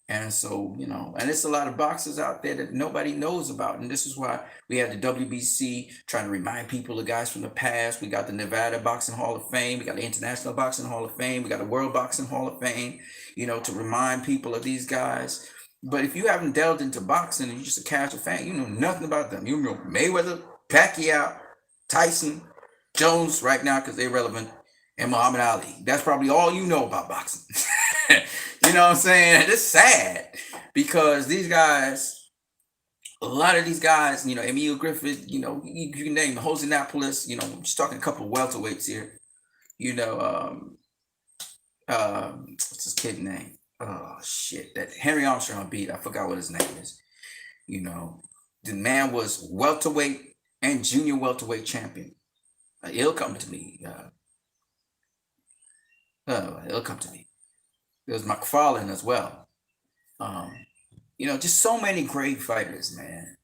And so, you know, and there's a lot of boxers out there that nobody knows about. And this is why we have the WBC trying to remind people of guys from the past. We got the Nevada Boxing Hall of Fame. We got the International Boxing Hall of Fame. We got the World Boxing Hall of Fame, you know, to remind people of these guys. But if you haven't delved into boxing and you're just a casual fan, you know nothing about them. You know Mayweather, Pacquiao, Tyson, Jones right now because they're relevant, and Muhammad Ali. That's probably all you know about boxing. You know what I'm saying? It's sad because these guys, a lot of these guys, you know, Emil Griffith, you know, you can name Jose Napolis, you know, I'm just talking a couple of welterweights here. You know, what's his kid name? Oh shit, that Henry Armstrong beat. I forgot what his name is. You know, the man was welterweight and junior welterweight champion. It'll come to me. It'll come to me. There's McFarlane as well. You know, just so many great fighters, man.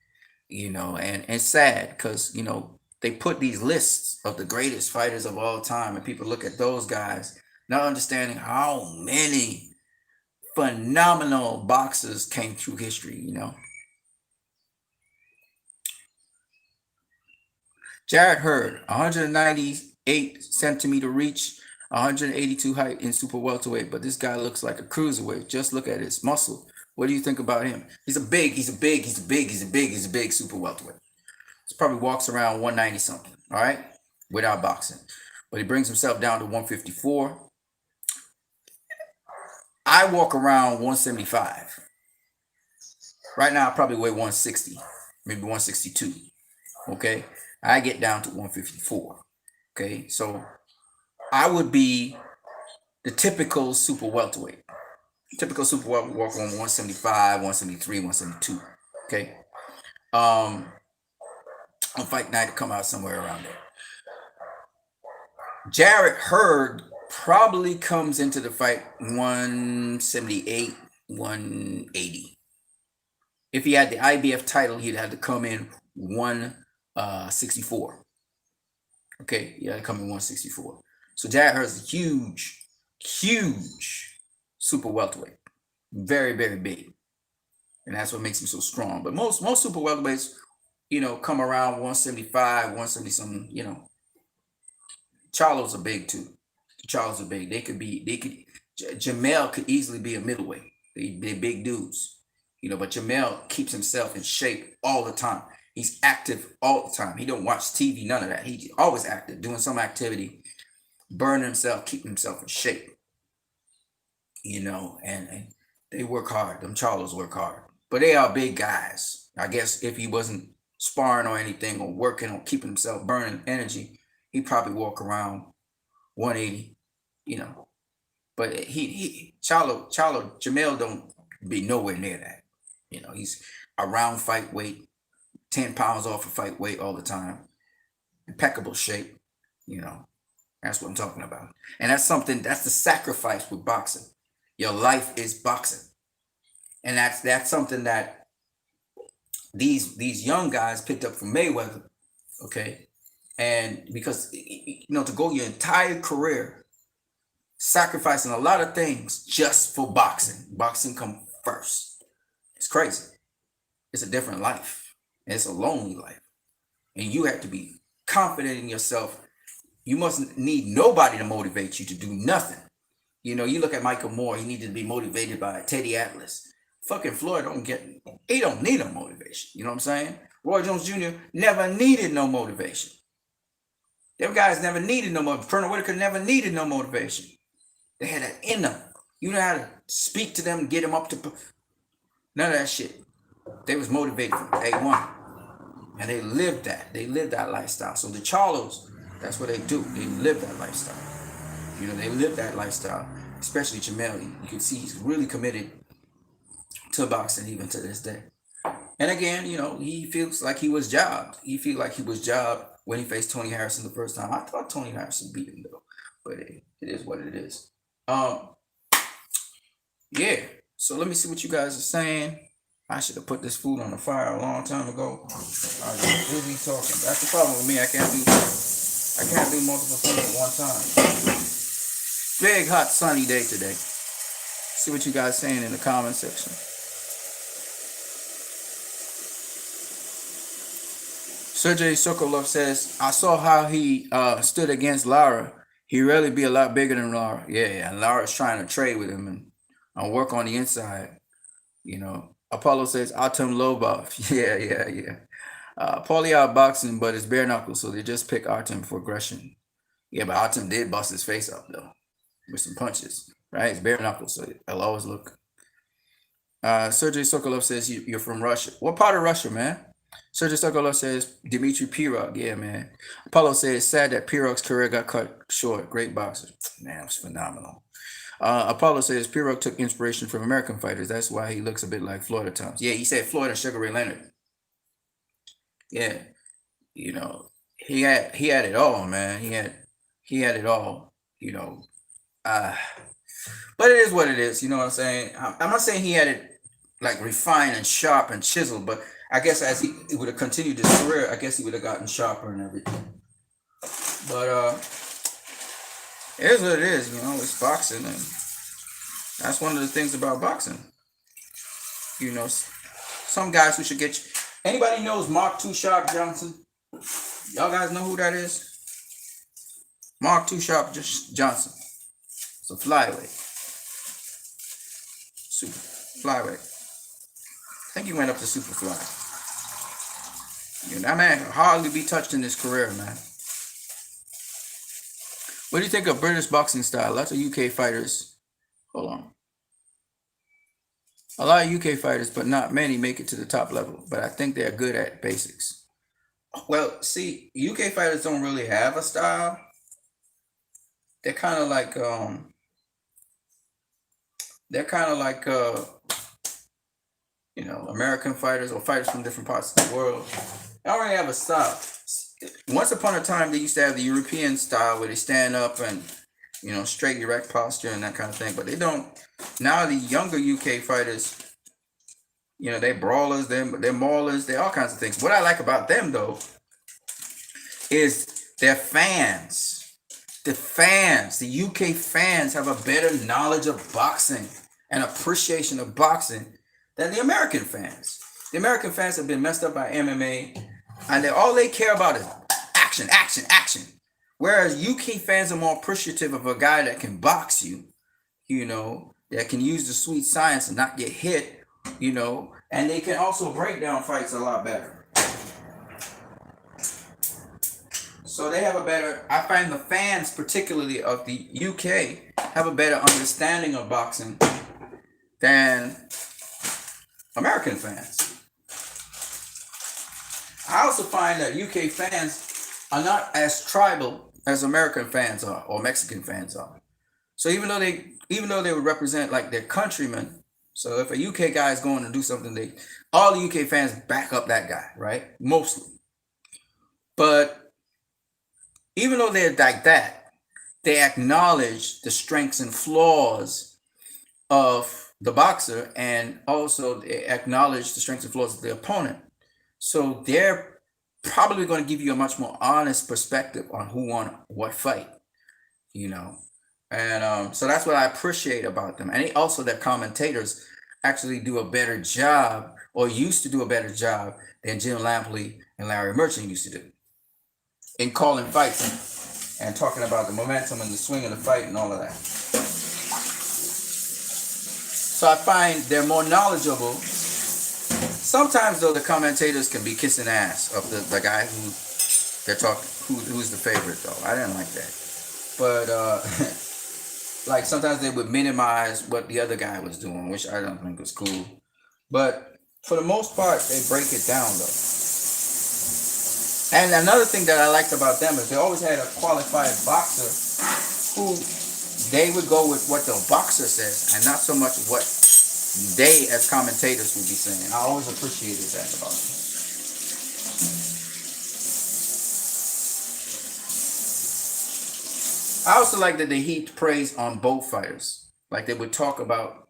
You know, and sad because you know they put these lists of the greatest fighters of all time, and people look at those guys, not understanding how many phenomenal boxers came through history. You know, Jared Hurd, 198 centimeter reach, 182 height in super welterweight, but this guy looks like a cruiserweight. Just look at his muscle. What do you think about him? He's a big super welterweight. He probably walks around 190 something, all right, without boxing. But he brings himself down to 154. I walk around 175. Right now, I probably weigh 160, maybe 162. Okay, I get down to 154. Okay, so I would be the typical super welterweight. Typical super welterweight walk on 175, 173, 172. Okay, on fight night to come out somewhere around there. Jarrett Hurd probably comes into the fight 178, 180. If he had the IBF title, he'd have to come in 164. Okay, he had to come in 164. So Jarrett Hurd is a huge super welterweight. Very, very big. And that's what makes him so strong. But most super welterweights, come around 175, 170 something, Charlos are big too. Charlos are big. Jamel could easily be a middleweight. They're big dudes. But Jamel keeps himself in shape all the time. He's active all the time. He don't watch TV, none of that. He's always active, doing some activity, burning himself, keeping himself in shape. And they work hard. Them Charlos work hard. But they are big guys. I guess if he wasn't sparring or anything or working on keeping himself burning energy, he'd probably walk around 180, But Jamel don't be nowhere near that. He's around fight weight, 10 pounds off of fight weight all the time. Impeccable shape, That's what I'm talking about. And that's the sacrifice with boxing. Your life is boxing. And that's something that these young guys picked up from Mayweather, okay? And because, to go your entire career sacrificing a lot of things just for boxing. Boxing come first. It's crazy. It's a different life. It's a lonely life. And you have to be confident in yourself. You mustn't need nobody to motivate you to do nothing. You look at Michael Moore, he needed to be motivated by Teddy Atlas. Fucking Floyd he don't need no motivation. You know what I'm saying? Roy Jones Jr. never needed no motivation. Them guys never needed no motivation. Colonel Whitaker never needed no motivation. They had that in them. You know how to speak to them, get them up to... None of that shit. They was motivated from day one. And they lived that. They lived that lifestyle. So the Charlos, that's what they do. They live that lifestyle. They live that lifestyle. Especially Jamel. You can see he's really committed to boxing even to this day. And again, he feels like he was jobbed. He feels like he was jobbed when he faced Tony Harrison the first time. I thought Tony Harrison beat him though. But it is what it is. Yeah. So let me see what you guys are saying. I should have put this food on the fire a long time ago. I was busy talking. That's the problem with me. I can't do multiple things at one time. Big hot sunny day today. See what you guys saying in the comment section. Sergey Sokolov says, I saw how he stood against Lara. He really be a lot bigger than Lara. Yeah. And Lara's trying to trade with him and work on the inside. Apollo says, Artem Lobov. Yeah. Paulie out boxing, but it's bare knuckles, so they just pick Artem for aggression. Yeah, but Artem did bust his face up, though, with some punches, right? It's bare knuckles, so it'll always look. Sergey Sokolov says, you're from Russia. What part of Russia, man? Sergey Sokolov says, Dmitry Pirog. Yeah, man. Apollo says, sad that Pirog's career got cut short. Great boxer. Man, it was phenomenal. Apollo says Pirog took inspiration from American fighters. That's why he looks a bit like Floyd at times. Yeah, he said Floyd and Sugar Ray Leonard. Yeah, he had it all, man. He had it all. But it is what it is. You know what I'm saying? I'm not saying he had it like refined and sharp and chiseled, but I guess as he would have continued his career, I guess he would have gotten sharper and everything. But it is what it is, it's boxing, and that's one of the things about boxing. Some guys who should get you. Anybody knows Mark Too Sharp Johnson? Y'all guys know who that is? Mark Too Sharp Johnson. It's a flyweight. Super flyweight. think he went up to Superfly. You know, that man can hardly be touched in his career, man. What do you think of British boxing style? Lots of UK fighters. Hold on. A lot of UK fighters, but not many make it to the top level. But I think they're good at basics. Well, see, UK fighters don't really have a style. They're kind of like they're kind of like American fighters or fighters from different parts of the world. They don't really have a style. Once upon a time, they used to have the European style where they stand up and straight erect posture and that kind of thing. But they don't. Now the younger UK fighters, they're brawlers, they're maulers, they're all kinds of things. What I like about them though is their fans. The UK fans have a better knowledge of boxing and appreciation of boxing than the American fans. The American fans have been messed up by MMA, and all they care about is action, action, action. Whereas UK fans are more appreciative of a guy that can box you, that can use the sweet science and not get hit, and they can also break down fights a lot better. So they have I find the fans, particularly of the UK, have a better understanding of boxing than American fans. I also find that UK fans are not as tribal as American fans are or Mexican fans are. So even though they would represent like their countrymen, so if a UK guy is going to do something, all the UK fans back up that guy, right? Mostly. But even though they're like that, they acknowledge the strengths and flaws of the boxer, and also they acknowledge the strengths and flaws of the opponent. So they're probably going to give you a much more honest perspective on who won what fight, And so that's what I appreciate about them. And also their commentators actually do a better job, or used to do a better job than Jim Lampley and Larry Merchant used to do in calling fights and talking about the momentum and the swing of the fight and all of that. So I find they're more knowledgeable. Sometimes though, the commentators can be kissing ass of the guy who they're talking, who's the favorite though. I didn't like that. But like sometimes they would minimize what the other guy was doing, which I don't think was cool. But for the most part, they break it down though. And another thing that I liked about them is they always had a qualified boxer who they would go with what the boxer says and not so much what they as commentators would be saying. I always appreciated that about them. I also like that they heaped praise on both fighters. Like they would talk about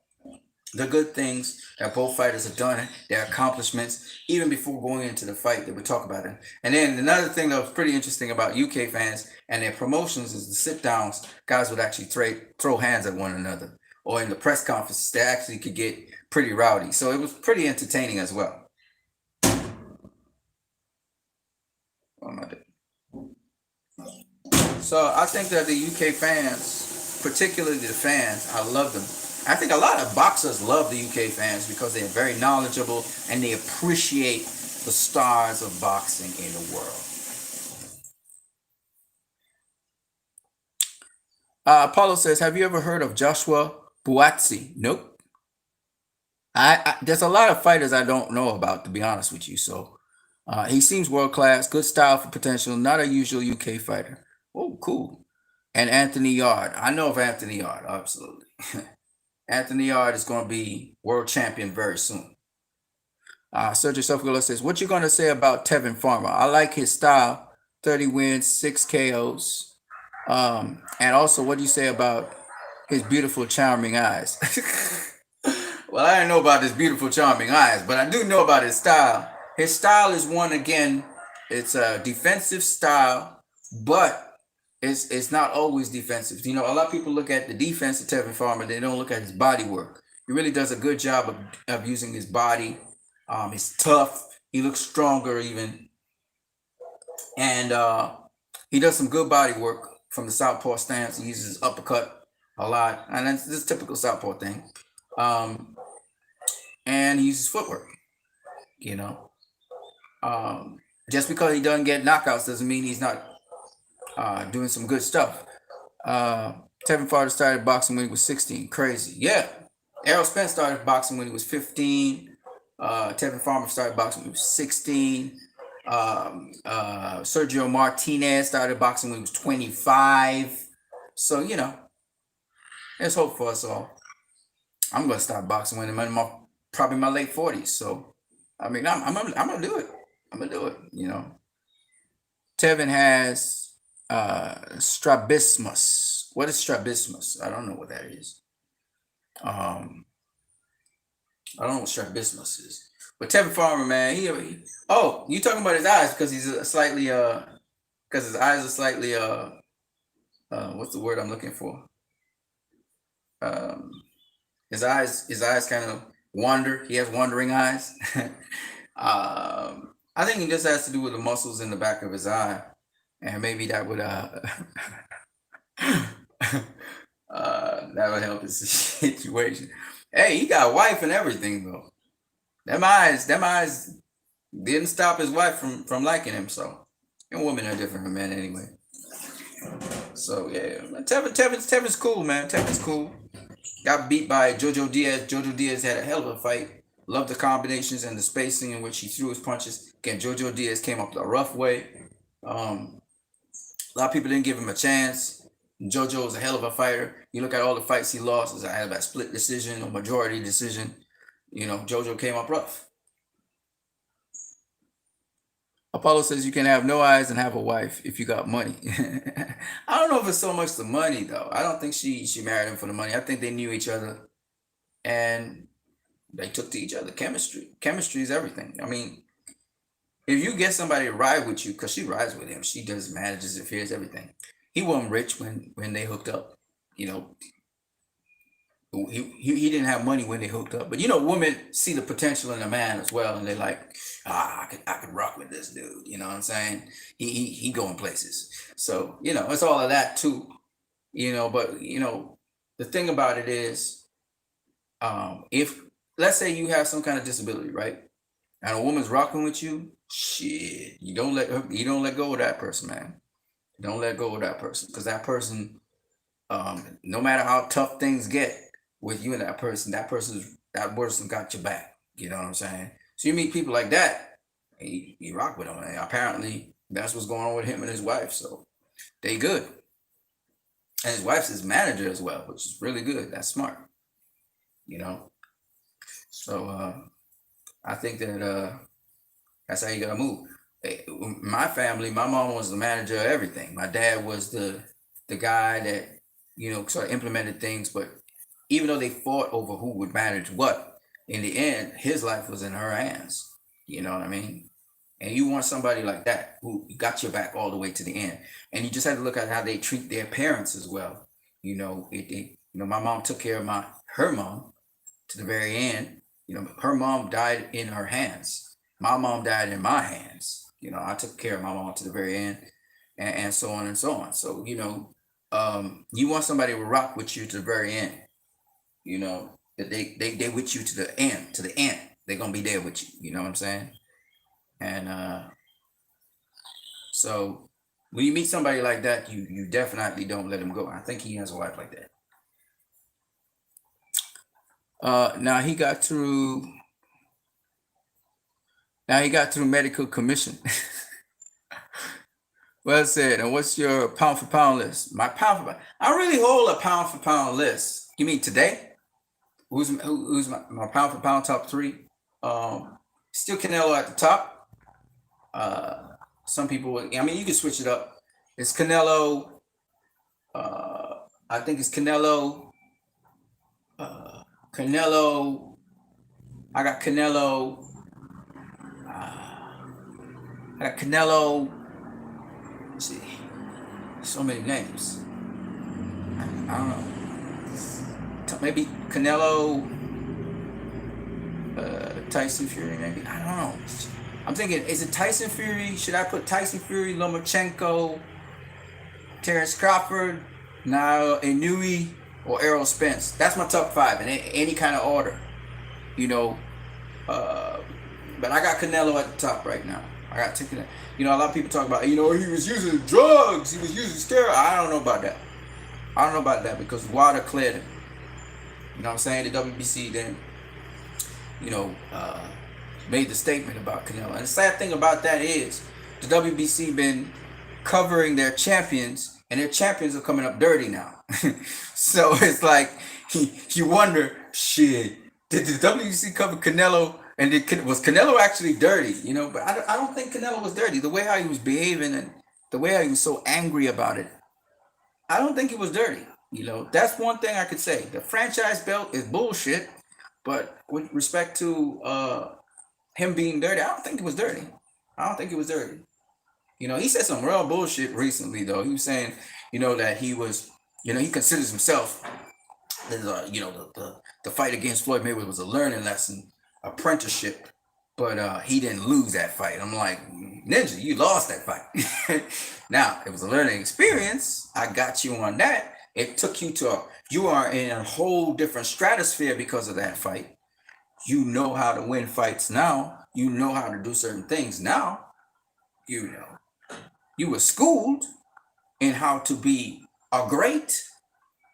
the good things that both fighters have done, their accomplishments, even before going into the fight, they would talk about it. And then another thing that was pretty interesting about UK fans and their promotions is the sit downs. Guys would actually throw hands at one another, or in the press conferences, they actually could get pretty rowdy. So it was pretty entertaining as well. What am I doing? So I think that the UK fans, particularly the fans, I love them. I think a lot of boxers love the UK fans because they're very knowledgeable and they appreciate the stars of boxing in the world. Paulo says, have you ever heard of Joshua Buatsi? Nope. There's a lot of fighters I don't know about, to be honest with you. So he seems world class, good style for potential, not a usual UK fighter. Oh, cool. And Anthony Yard. I know of Anthony Yard, absolutely. Anthony Yard is going to be world champion very soon. Sergio Sofagolo says, what you going to say about Tevin Farmer? I like his style, 30 wins, 6 KOs. And also, what do you say about his beautiful, charming eyes? Well, I didn't know about his beautiful, charming eyes, but I do know about his style. His style is one, again, it's a defensive style, but it's not always defensive. A lot of people look at the defense of Tevin Farmer, they don't look at his body work. He really does a good job of using his body. He's tough. He looks stronger even. And he does some good body work from the southpaw stance. He uses his uppercut a lot. And that's this typical southpaw thing. And he uses footwork. You know, um, just because he doesn't get knockouts doesn't mean he's not doing some good stuff. Uh, Tevin Farmer started boxing when he was 16. Crazy. Yeah. Errol Spence started boxing when he was 15. Tevin Farmer started boxing when he was 16. Sergio Martinez started boxing when he was 25. So, there's hope for us all. I'm going to start boxing when I'm in probably my late 40s. So, I mean, I'm going to do it. I'm going to do it, Tevin has strabismus. What is strabismus? I don't know what that is. I don't know what strabismus is. But Tevin Farmer, man, oh, you talking about his eyes because he's slightly because his eyes are slightly what's the word I'm looking for? His eyes kind of wander. He has wandering eyes. I think it just has to do with the muscles in the back of his eye, and maybe that would that would help his situation. Hey, he got a wife and everything though. Them eyes didn't stop his wife from liking him. So, and women are different from men anyway. So yeah, Tevin's cool, man. Tevin's cool. Got beat by Jojo Diaz. Jojo Diaz had a hell of a fight. Loved the combinations and the spacing in which he threw his punches. Again, Jojo Diaz came up the rough way. A lot of people didn't give him a chance. Jojo was a hell of a fighter. You look at all the fights he lost, it was either by split decision or majority decision. Jojo came up rough. Apollo says you can have no eyes and have a wife if you got money. I don't know if it's so much the money though. I don't think she married him for the money. I think they knew each other and they took to each other. Chemistry is everything. I mean, if you get somebody to ride with you, because she rides with him, she does manages, affairs, everything. He wasn't rich when they hooked up. He didn't have money when they hooked up. But women see the potential in a man as well, and they're like, I could rock with this dude. You know what I'm saying? He going places. So it's all of that too. But the thing about it is, if let's say you have some kind of disability, right? And a woman's rocking with you, shit, you don't let go of that person, man. Don't let go of that person, because that person, no matter how tough things get with you and that person got your back. You know what I'm saying? So you meet people like that, and you rock with them. And apparently, that's what's going on with him and his wife. So they good. And his wife's his manager as well, which is really good. That's smart. So I think that that's how you gotta move. My family, my mom was the manager of everything. My dad was the guy that sort of implemented things. But even though they fought over who would manage what, in the end, his life was in her hands. You know what I mean? And you want somebody like that who got your back all the way to the end. And you just have to look at how they treat their parents as well. My mom took care of her mom to the very end. Her mom died in her hands. My mom died in my hands. I took care of my mom to the very end, and so on and so on. So, you want somebody to rock with you to the very end. That they with you to the end, They're gonna be there with you. You know what I'm saying? And so when you meet somebody like that, you definitely don't let him go. I think he has a wife like that. Now he got through medical commission. Well said. And what's your pound for pound list? My pound for pound. I really hold a pound for pound list. You mean today? Who's my pound for pound top three? Still Canelo at the top. Some people, I mean, you can switch it up. It's Canelo. I think it's Canelo. Canelo. I got Canelo. Let's see. So many names. I don't know. Maybe Canelo, Tyson Fury, maybe. I don't know. I'm thinking, is it Tyson Fury? Should I put Tyson Fury, Lomachenko, Terrence Crawford, Niall Inui, or Errol Spence? That's my top five in any kind of order. But I got Canelo at the top right now. I got taking it. You know, a lot of people talk about, you know, he was using drugs, he was using steroids. I don't know about that. I don't know about that because Wilder cleared him. You know what I'm saying? The WBC then, you know, made the statement about Canelo. And the sad thing about that is the WBC been covering their champions, and their champions are coming up dirty now. So it's like you wonder, shit, did the WBC cover Canelo? And was Canelo actually dirty? You know, but I don't think Canelo was dirty. The way how he was behaving and the way how he was so angry about it, I don't think he was dirty. You know, that's one thing I could say. The franchise belt is bullshit, but with respect to him being dirty, I don't think it was dirty. I don't think it was dirty. You know, he said some real bullshit recently, though. He was saying, you know, that he was, you know, he considers himself, you know, the fight against Floyd Mayweather was a learning lesson, apprenticeship, but he didn't lose that fight. I'm like, Ninja, you lost that fight. Now, it was a learning experience. I got you on that. It took you to, you are in a whole different stratosphere because of that fight. You know how to win fights now. You know how to do certain things now. You know, you were schooled in how to be a great,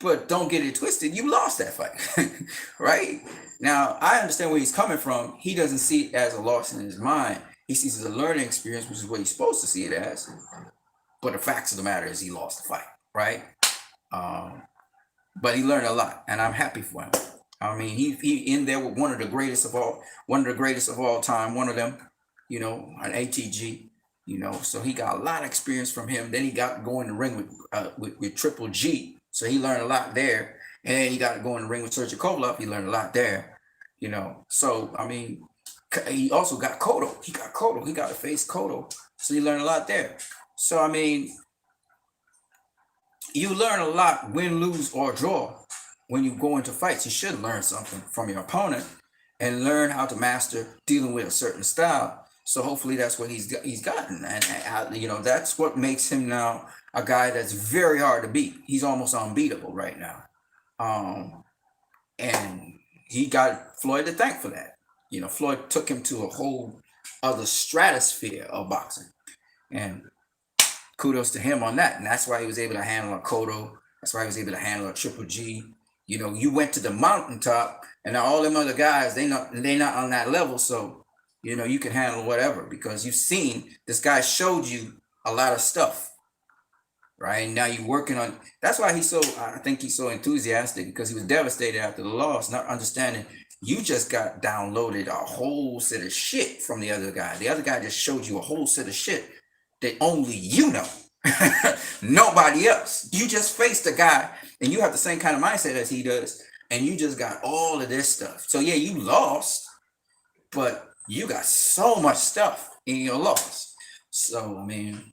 but don't get it twisted. You lost that fight, right? Now, I understand where he's coming from. He doesn't see it as a loss in his mind. He sees it as a learning experience, which is what he's supposed to see it as. But the facts of the matter is he lost the fight, right? But he learned a lot, and I'm happy for him. I mean, he in there with one of the greatest of all time, one of them, you know, an ATG, you know, so he got a lot of experience from him. Then he got to go in the ring with Triple G, so he learned a lot there. And then he got to go in the ring with Sergio Kovalev. He learned a lot there, you know. So I mean, he also got Cotto. He got to face Cotto, so he learned a lot there. So I mean, you learn a lot, win, lose, or draw. When you go into fights, you should learn something from your opponent and learn how to master dealing with a certain style. So hopefully that's what he's gotten, and you know, that's what makes him now a guy that's very hard to beat. He's almost unbeatable right now, and he got Floyd to thank for that. You know, Floyd took him to a whole other stratosphere of boxing, and kudos to him on that. And that's why he was able to handle a Cotto. That's why he was able to handle a Triple G. You know, you went to the mountaintop, and all them other guys, they not on that level. So, you know, you can handle whatever because you've seen this guy showed you a lot of stuff, right? And now you're working on. That's why I think he's so enthusiastic because he was devastated after the loss, not understanding you just got downloaded a whole set of shit from the other guy. The other guy just showed you a whole set of shit that only you know. Nobody else. You just faced a guy and you have the same kind of mindset as he does, and you just got all of this stuff. So yeah, you lost, but you got so much stuff in your loss. So I mean,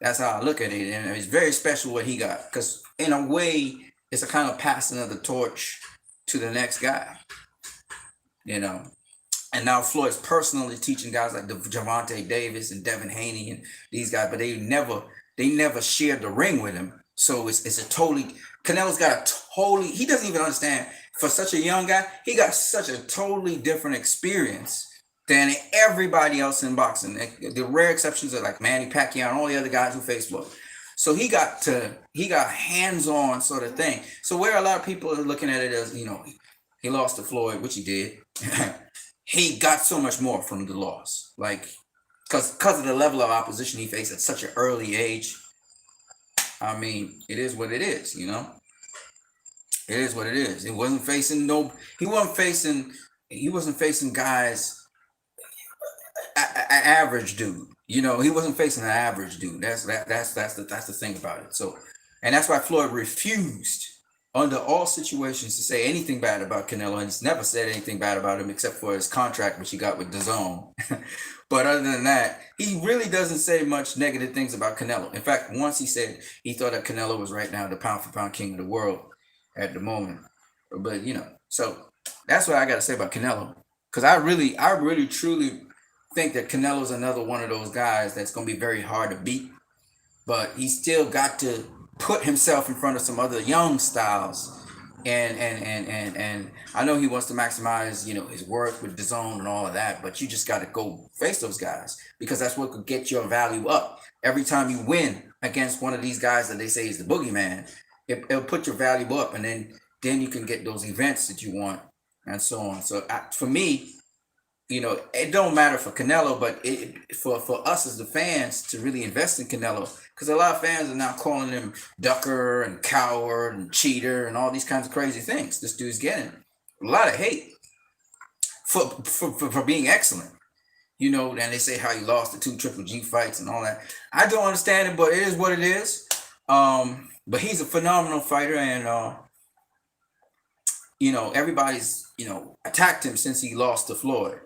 that's how I look at it, and it's very special what he got, because in a way it's a kind of passing of the torch to the next guy, you know. And now Floyd's personally teaching guys like Gervonta Davis and Devin Haney and these guys, but they never shared the ring with him. So it's a totally, Canelo's got a totally, he doesn't even understand, for such a young guy, he got such a totally different experience than everybody else in boxing. The rare exceptions are like Manny Pacquiao and all the other guys who faced Floyd. So he got hands-on sort of thing. So where a lot of people are looking at it as, you know, he lost to Floyd, which he did. He got so much more from the loss, like because of the level of opposition he faced at such an early age. I mean, it is what it is, you know. It is what it is. It wasn't facing he wasn't facing guys, an average dude. You know, he wasn't facing an average dude. That's the thing about it. So, and that's why Floyd refused under all situations to say anything bad about Canelo, and he's never said anything bad about him except for his contract, which he got with DAZN. But other than that, he really doesn't say much negative things about Canelo. In fact, once he said he thought that Canelo was right now the pound-for-pound king of the world at the moment. But, you know, so that's what I got to say about Canelo. Because I really, truly think that Canelo's another one of those guys that's going to be very hard to beat. But he still got to put himself in front of some other young styles And I know he wants to maximize, his worth with the zone and all of that, but you just got to go face those guys because that's what could get your value up. Every time you win against one of these guys that they say is the boogeyman, it'll put your value up, and then you can get those events that you want and so on. So for me, it don't matter for Canelo, but for us as the fans to really invest in Canelo, because a lot of fans are now calling him ducker and coward and cheater and all these kinds of crazy things. This dude's getting a lot of hate for being excellent. And they say how he lost the 2 Triple G fights and all that. I don't understand it, but it is what it is. But he's a phenomenal fighter, and everybody's attacked him since he lost to Floyd.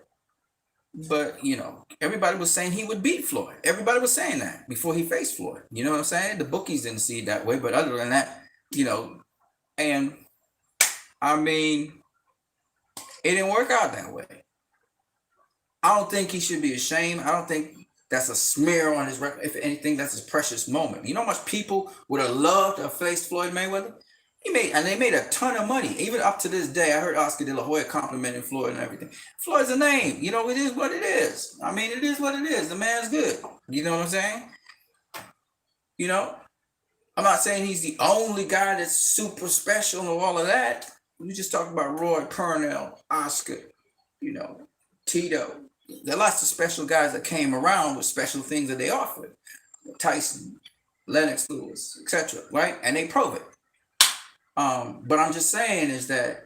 But everybody was saying he would beat Floyd. Everybody was saying that before he faced Floyd. You know what I'm saying? The bookies didn't see it that way, but other than that, and I mean, it didn't work out that way. I don't think he should be ashamed. I don't think that's a smear on his record. If anything, that's his precious moment. You know how much people would have loved to have faced Floyd Mayweather? They made a ton of money. Even up to this day, I heard Oscar De La Hoya complimenting Floyd and everything. Floyd's a name. It is what it is. I mean, it is what it is. The man's good. You know what I'm saying? I'm not saying he's the only guy that's super special and all of that. We just talked about Roy, Purnell, Oscar, Tito. There are lots of special guys that came around with special things that they offered. Tyson, Lennox Lewis, etc. Right? And they prove it. But I'm just saying is that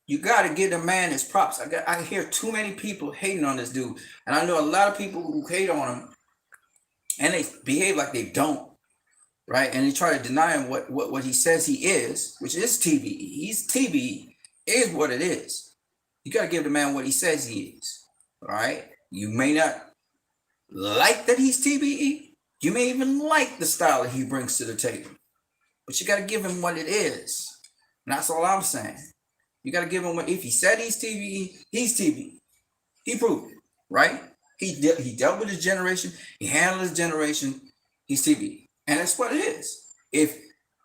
you got to give the man his props. I hear too many people hating on this dude. And I know a lot of people who hate on him and they behave like they don't. Right? And they try to deny him what he says he is, which is TBE. He's TBE. Is what it is. You got to give the man what he says he is. All right? You may not like that he's TBE. You may even like the style that he brings to the table. But you got to give him what it is. And that's all I'm saying. You got to give him what, if he said he's TBE, he's TBE. He proved it, right? He dealt with his generation. He handled his generation. He's TBE. And that's what it is. If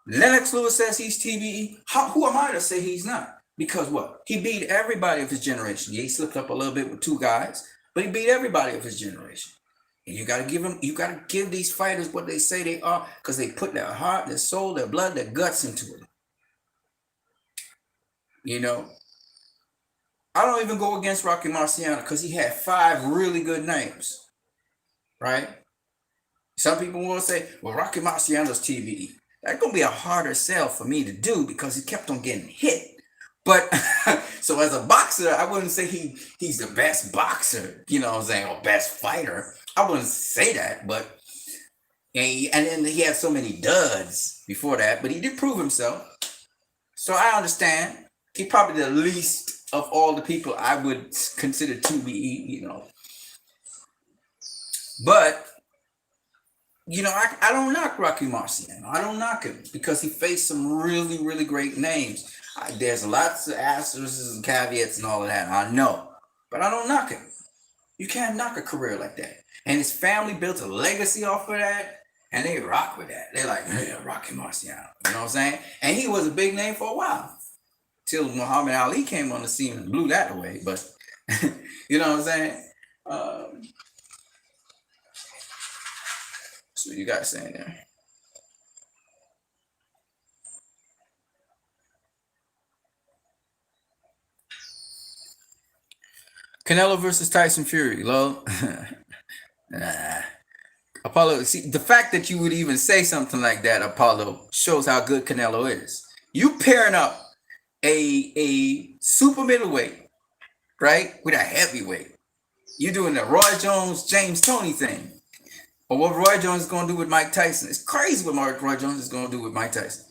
Lennox Lewis says he's TBE, who am I to say he's not? Because what? He beat everybody of his generation. Yeah, he slipped up a little bit with 2 guys, but he beat everybody of his generation. And you got to give these fighters what they say they are, because they put their heart, their soul, their blood, their guts into it. I don't even go against Rocky Marciano because he had 5 really good names, right? Some people will say, well, Rocky Marciano's TBE. That's going to be a harder sell for me to do because he kept on getting hit. But so as a boxer, I wouldn't say he's the best boxer, or best fighter. I wouldn't say that, but and then he had so many duds before that, but he did prove himself. So I understand. He's probably the least of all the people I would consider TBE, But I don't knock Rocky Marciano. I don't knock him because he faced some really, really great names. There's lots of asterisks and caveats and all of that. I know, but I don't knock him. You can't knock a career like that. And his family built a legacy off of that, and they rock with that. They're like, hey, Rocky Marciano. You know what I'm saying? And he was a big name for a while, till Muhammad Ali came on the scene and blew that away. But you know what I'm saying? So you got saying there. Canelo versus Tyson Fury, lol. Apollo, see, the fact that you would even say something like that, Apollo, shows how good Canelo is. You pairing up a super middleweight, right, with a heavyweight. You're doing the Roy Jones, James Toney thing. Or what Roy Jones is going to do with Mike Tyson. It's crazy what Roy Jones is going to do with Mike Tyson.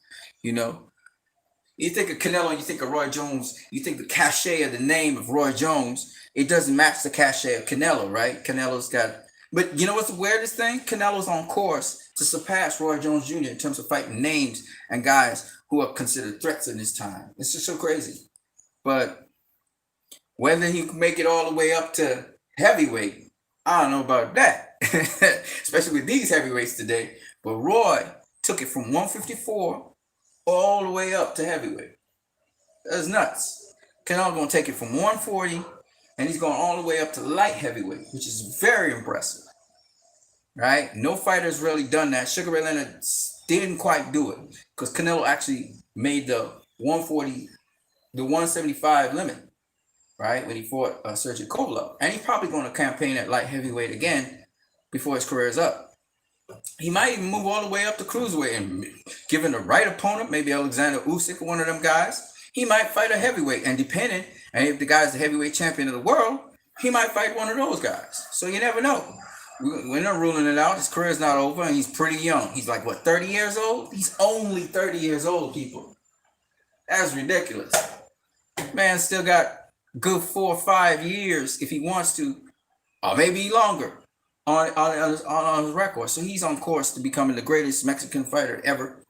You think of Canelo, you think of Roy Jones, you think the cachet of the name of Roy Jones, it doesn't match the cachet of Canelo, right? Canelo's got, but you know what's the weirdest thing? Canelo's on course to surpass Roy Jones Jr. in terms of fighting names and guys who are considered threats in his time. It's just so crazy. But whether he can make it all the way up to heavyweight, I don't know about that, especially with these heavyweights today. But Roy took it from 154 all the way up to heavyweight. That's nuts. Canelo gonna take it from 140, and he's going all the way up to light heavyweight, which is very impressive. Right? No fighter's really done that. Sugar Ray Leonard didn't quite do it because Canelo actually made the 140, the 175 limit, right? When he fought Sergey Kovalev. And he's probably going to campaign at light heavyweight again before his career is up. He might even move all the way up to cruiserweight, and given the right opponent, maybe Alexander Usyk or one of them guys, he might fight a heavyweight. And depending, and if the guy's the heavyweight champion of the world, he might fight one of those guys. So you never know. We're not ruling it out. His career is not over, and he's pretty young. He's like, what, 30 years old? He's only 30 years old, people. That's ridiculous. Man still got good 4 or 5 years if he wants to, or maybe longer on his record. So he's on course to becoming the greatest Mexican fighter ever.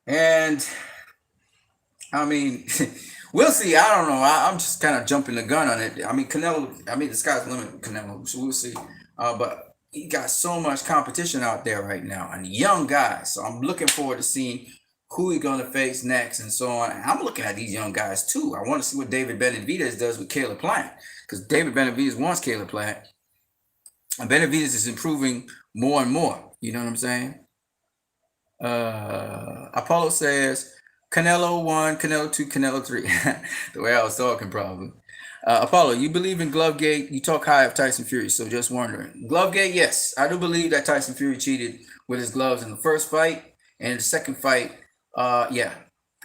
And I mean, we'll see. I don't know. I'm just kind of jumping the gun on it. I mean, Canelo, the sky's the limit with Canelo. So we'll see. But he got so much competition out there right now, and young guys. So I'm looking forward to seeing who he's going to face next and so on. And I'm looking at these young guys too. I want to see what David Benavidez does with Caleb Plant, because David Benavidez wants Caleb Plant, and Benavidez is improving more and more. You know what I'm saying? Apollo says Canelo 1, Canelo 2, Canelo 3. The way I was talking, probably. Apollo, you believe in Glovegate? You talk high of Tyson Fury, so just wondering. Glovegate, yes. I do believe that Tyson Fury cheated with his gloves in the first fight. And the second fight, yeah.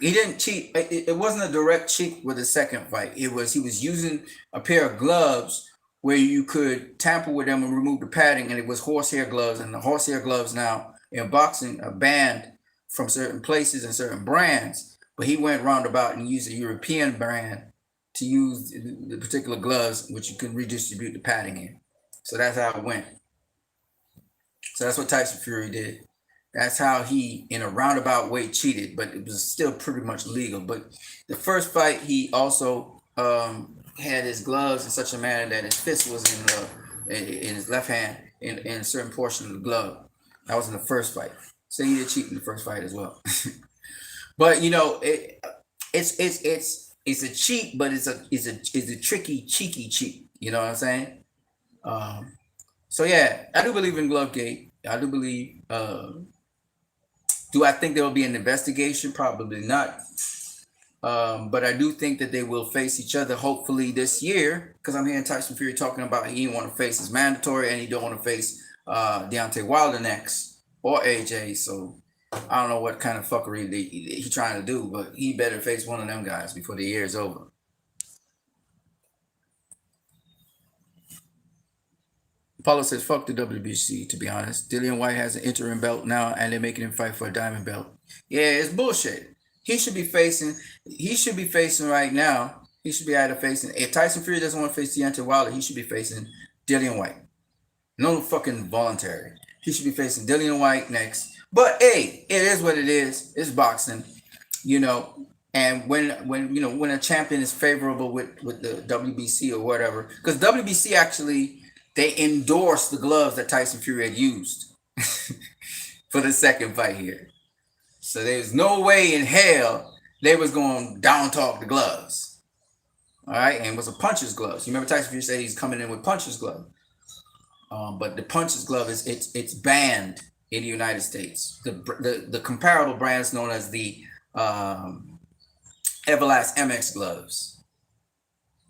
He didn't cheat. It wasn't a direct cheat with the second fight. He was using a pair of gloves where you could tamper with them and remove the padding, and it was horsehair gloves. And the horsehair gloves now in boxing are banned from certain places and certain brands. But he went roundabout and used a European brand to use the particular gloves, which you can redistribute the padding in. So that's how it went. So that's what Tyson Fury did. That's how he, in a roundabout way, cheated, but it was still pretty much legal. But the first fight, he also had his gloves in such a manner that his fist was in his left hand in a certain portion of the glove. That was in the first fight. So he did cheat in the first fight as well. But you know, it's a cheat, but it's a tricky, cheeky cheat. You know what I'm saying? So yeah, I do believe in Glovegate. I do believe. Do I think there will be an investigation? Probably not. But I do think that they will face each other hopefully this year, because I'm hearing Tyson Fury talking about he didn't want to face his mandatory, and he don't want to face Deontay Wilder next or AJ. So I don't know what kind of fuckery he trying to do, but he better face one of them guys before the year is over. Paulo says, fuck the WBC, to be honest. Dillian White has an interim belt now, and they're making him fight for a diamond belt. Yeah, it's bullshit. He should be facing right now. He should be either facing, if Tyson Fury doesn't want to face Deontay Wilder, he should be facing Dillian White. No fucking voluntary. He should be facing Dillian White next. But hey, it is what it is. It's boxing, you know. And when a champion is favorable with the WBC or whatever, because WBC actually, they endorsed the gloves that Tyson Fury had used for the second fight here. So there's no way in hell they was going to down talk the gloves. All right, and it was a puncher's gloves. You remember Tyson Fury said he's coming in with puncher's glove. But the puncher's glove it's banned in the United States. The comparable brand is known as the Everlast MX gloves.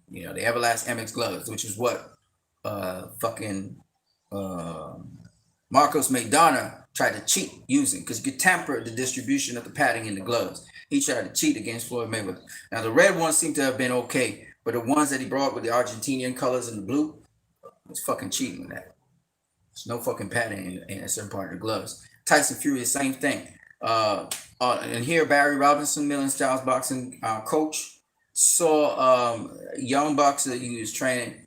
You know, the Everlast MX gloves, which is what Marcos Maidana tried to cheat using, because you could tamper the distribution of the padding in the gloves. He tried to cheat against Floyd Mayweather. Now the red ones seem to have been okay, but the ones that he brought with the Argentinian colors and the blue was fucking cheating with that. There's no fucking padding in a certain part of the gloves. Tyson Fury, the same thing. And here Barry Robinson, Million Styles boxing coach, saw a young boxer that he was training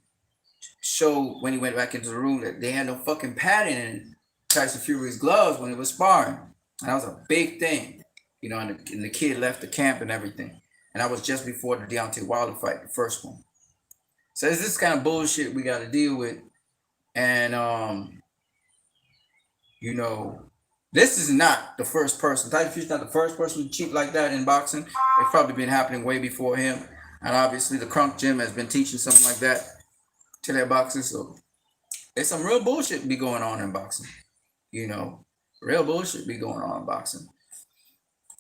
show when he went back into the room that they had no fucking padding in Tyson Fury's gloves when he was sparring. And that was a big thing, you know, and the kid left the camp and everything. And that was just before the Deontay Wilder fight, the first one. So it's this kind of bullshit we got to deal with. And, you know, This is not the first person. Tyson Fury's not the first person to cheat like that in boxing. It's probably been happening way before him. And obviously the Crunk Gym has been teaching something like that to their boxers. So there's some real bullshit be going on in boxing. You know, real bullshit be going on in boxing.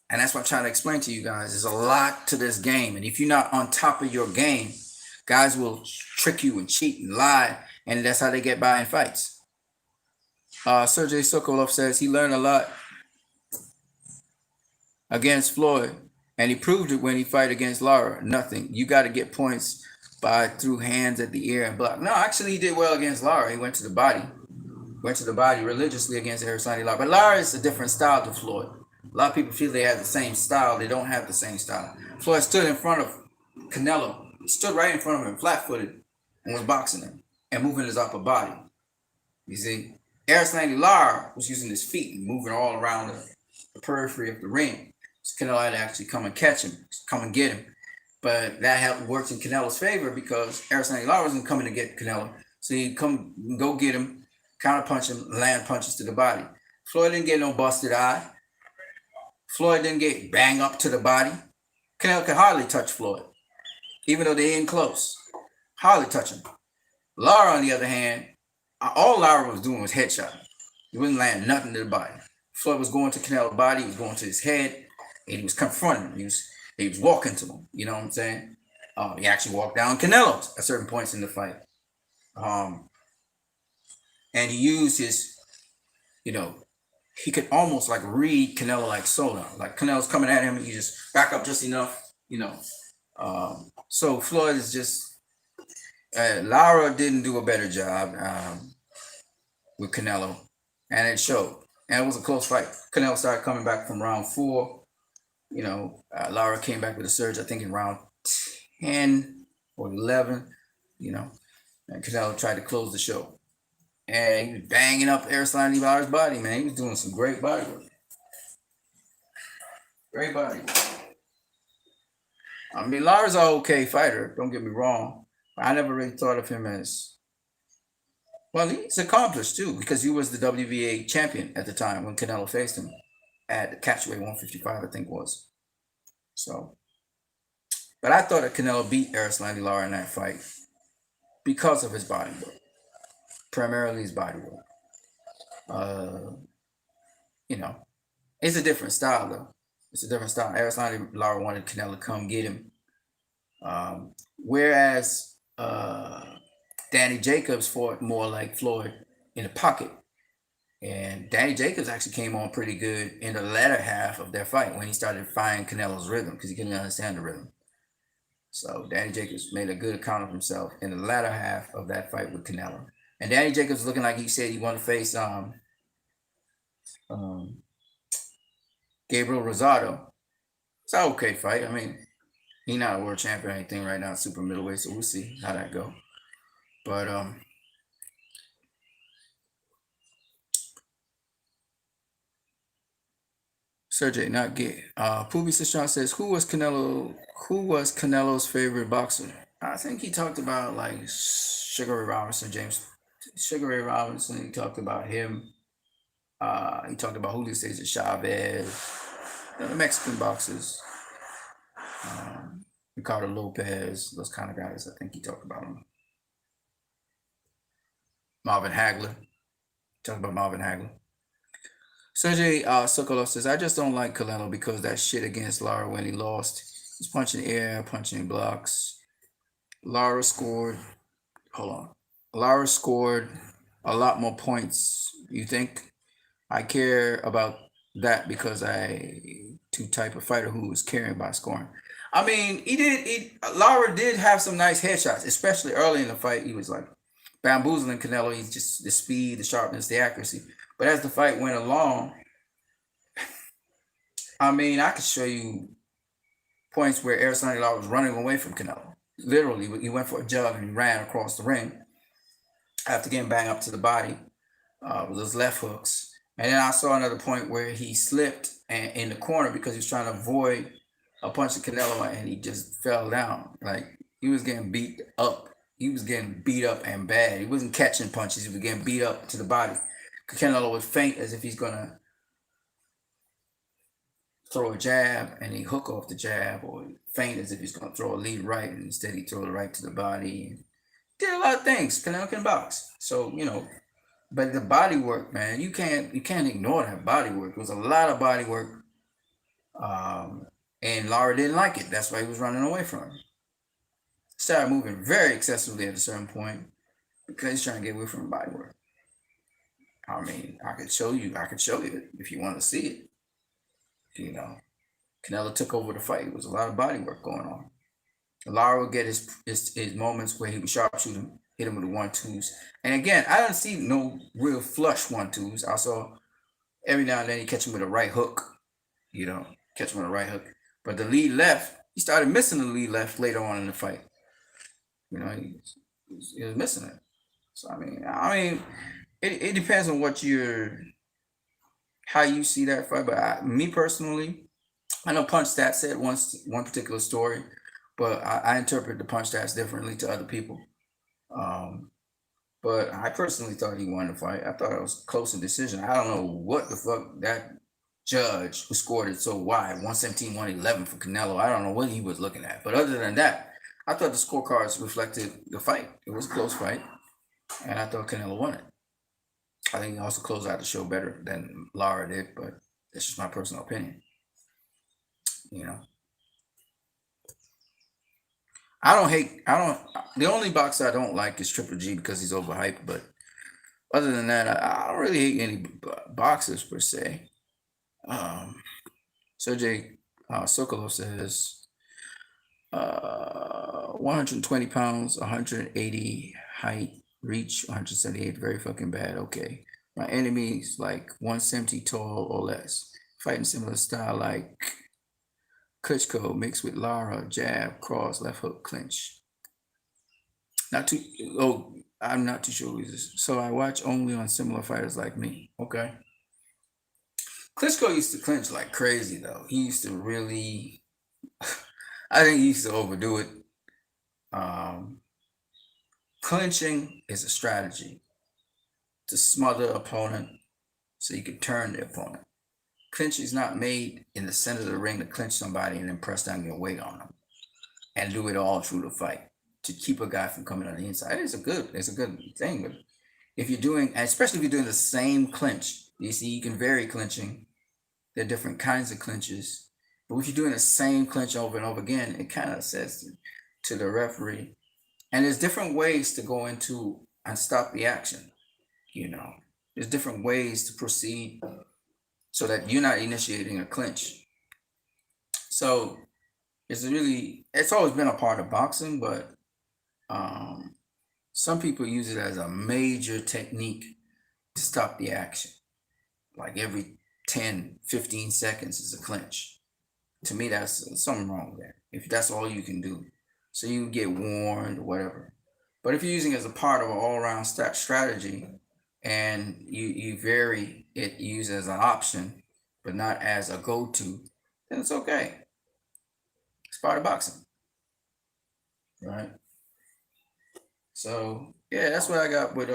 And that's what I'm trying to explain to you guys. There's a lot to this game. And if you're not on top of your game, guys will trick you and cheat and lie. And that's how they get by in fights. Sergey Sokolov says he learned a lot against Floyd. And he proved it when he fight against Lara. Nothing. You got to get points by through hands at the ear and block. No, actually, he did well against Lara. He went to the body. Went to the body religiously against Erislandy Lara. But Lara is a different style to Floyd. A lot of people feel they have the same style. They don't have the same style. Floyd stood in front of Canelo. He stood right in front of him, flat-footed, and was boxing him and moving his upper body. You see? Erislandy Lara was using his feet and moving all around the periphery of the ring. So Canelo had to actually come and catch him, come and get him. But that worked in Canelo's favor because Erislandy Lara wasn't coming to get Canelo. So he'd come go get him, counter punch him, land punches to the body. Floyd didn't get no busted eye. Floyd didn't get bang up to the body. Canelo could hardly touch Floyd, even though they ain't close. Hardly touch him. Lara, on the other hand, all Lara was doing was headshot. He wasn't landing nothing to the body. Floyd was going to Canelo's body, he was going to his head, and he was confronting him. He was walking to him. You know what I'm saying? He actually walked down Canelo's at certain points in the fight. And he used his, he could almost like read Canelo like soda. Like Canelo's coming at him, and he just back up just enough, So Floyd is just, Lara didn't do a better job with Canelo, and it showed. And it was a close fight. Canelo started coming back from round 4. Lara came back with a surge, I think, in round 10 or 11, and Canelo tried to close the show. And he was banging up Erislandy Lara's body, man. He was doing some great body work. Great body work. I mean, Lara's an okay fighter, don't get me wrong. But I never really thought of him as, well, he's accomplished too, because he was the WBA champion at the time when Canelo faced him at catchweight 155, I think it was. So, but I thought that Canelo beat Erislandy Lara in that fight because of his body work. Primarily his body work. It's a different style though. It's a different style. Erislandy Lara wanted Canelo to come get him. Whereas Danny Jacobs fought more like Floyd in the pocket. And Danny Jacobs actually came on pretty good in the latter half of their fight when he started finding Canelo's rhythm because he couldn't understand the rhythm. So Danny Jacobs made a good account of himself in the latter half of that fight with Canelo. And Danny Jacobs looking like he said he wanted to face Gabriel Rosado. It's an okay fight. I mean, he's not a world champion or anything right now, super middleweight, so we'll see how that go. But Sergey, not gay. Pubi Sishan says, who was Canelo's favorite boxer? I think he talked about like Sugar Ray Robinson, Sugar Ray Robinson. He talked about him. He talked about Julio Cesar Chavez, the Mexican boxers, Ricardo Lopez, those kind of guys. I think he talked about them. Marvin Hagler. Talked about Marvin Hagler. Sergey Sokolov says, I just don't like Canelo because that shit against Lara when he lost. He's punching air, punching blocks. Lara scored a lot more points. You think? I care about that because too type of fighter who is caring about scoring. I mean, Lara did have some nice headshots, especially early in the fight. He was like bamboozling Canelo. He's just the speed, the sharpness, the accuracy. But as the fight went along, I mean, I could show you points where Erislandy Lara was running away from Canelo. Literally, he went for a jug and he ran across the ring after getting banged up to the body with those left hooks. And then I saw another point where he slipped in the corner because he was trying to avoid a punch of Canelo and he just fell down. Like, he was getting beat up. He was getting beat up and bad. He wasn't catching punches. He was getting beat up to the body. Canelo would faint as if he's going to throw a jab and he hook off the jab, or feint as if he's going to throw a lead right, and instead he throw the right to the body. And did a lot of things. Canelo can box, so But the body work, man, you can't ignore that body work. It was a lot of body work, and Lara didn't like it. That's why he was running away from him. Started moving very excessively at a certain point because he's trying to get away from the body work. I mean, I could show you it if you want to see it. Canelo took over the fight. It was a lot of body work going on. Lara would get his moments where he would sharpshoot him, hit him with the 1-2s. And again, I don't see no real flush 1-2s. I saw every now and then he catch him with a right hook, catch him with a right hook. But the lead left, he started missing the lead left later on in the fight. He was missing it. So I mean, it depends on how you see that fight. But me personally, I know Punch Stat said one particular story, but I interpret the Punch Stats differently to other people. But I personally thought he won the fight. I thought it was a close decision. I don't know what the fuck that judge who scored it so wide, 117, 111 for Canelo. I don't know what he was looking at. But other than that, I thought the scorecards reflected the fight. It was a close fight, and I thought Canelo won it. I think he also closed out the show better than Lara did, but that's just my personal opinion. The only boxer I don't like is Triple G because he's overhyped, but other than that, I don't really hate any boxers per se. Sergey Sokolov says 120 pounds, 180 height, reach, 178, very fucking bad. Okay. My enemy's like 170 tall or less. Fighting similar style like Klitschko mixed with Lara, jab, cross, left hook, clinch. I'm not too sure who this is. So I watch only on similar fighters like me. Okay. Klitschko used to clinch like crazy though. He used to really, I think he used to overdo it. Clinching is a strategy to smother opponent so you can turn the opponent. Clinching is not made in the center of the ring to clinch somebody and then press down your weight on them and do it all through the fight to keep a guy from coming on the inside. It's a good thing, but if you're doing, especially if you're doing the same clinch, you see, you can vary clinching. There are different kinds of clinches, but if you're doing the same clinch over and over again, it kind of says to the referee. And there's different ways to go into and stop the action. There's different ways to proceed so that you're not initiating a clinch. So it's always been a part of boxing, but some people use it as a major technique to stop the action. Like every 10, 15 seconds is a clinch. To me, that's something wrong there. If that's all you can do. So you can get warned or whatever. But if you're using it as a part of an all-around strategy and you vary it, you use it as an option, but not as a go-to, then it's okay. It's part of boxing. Right? So yeah, that's what I got with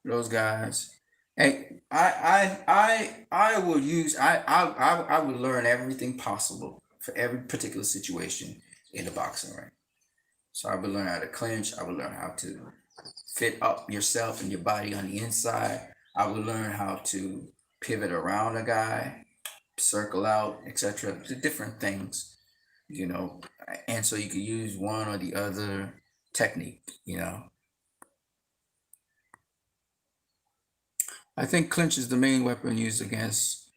those guys. Hey, I would learn everything possible for every particular situation in the boxing ring. So I would learn how to clinch. I would learn how to fit up yourself and your body on the inside. I would learn how to pivot around a guy, circle out, etc. Different things, and so you can use one or the other technique, I think clinch is the main weapon used against,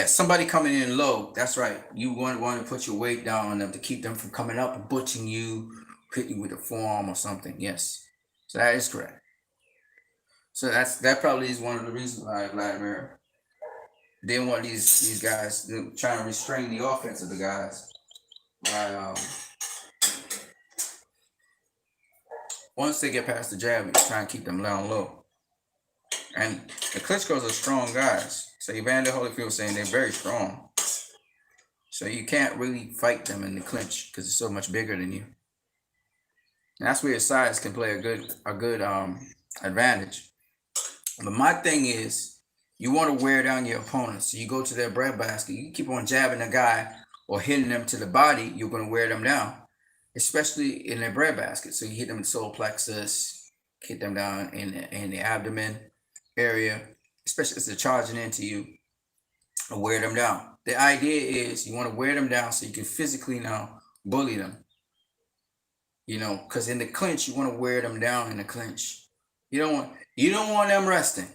somebody coming in low. That's right. You want to put your weight down on them to keep them from coming up and butching you, hit you with a forearm or something. Yes. So that is correct. So that probably is one of the reasons why Vladimir didn't want these guys trying to restrain the offense of the guys. By, once they get past the jab, you try and keep them down low. And the Klitschko's are strong guys. So Evander Holyfield saying they're very strong. So you can't really fight them in the clinch because it's so much bigger than you. And that's where your size can play a good advantage. But my thing is, You want to wear down your opponent. So you go to their breadbasket. You keep on jabbing the guy or hitting them to the body, you're going to wear them down, especially in their breadbasket. So you hit them in the solar plexus, hit them down in the abdomen area, especially if they're charging into you, and wear them down. The idea is you want to wear them down so you can physically now bully them. You know, because in the clinch, you want to wear them down in the clinch. You don't want them resting.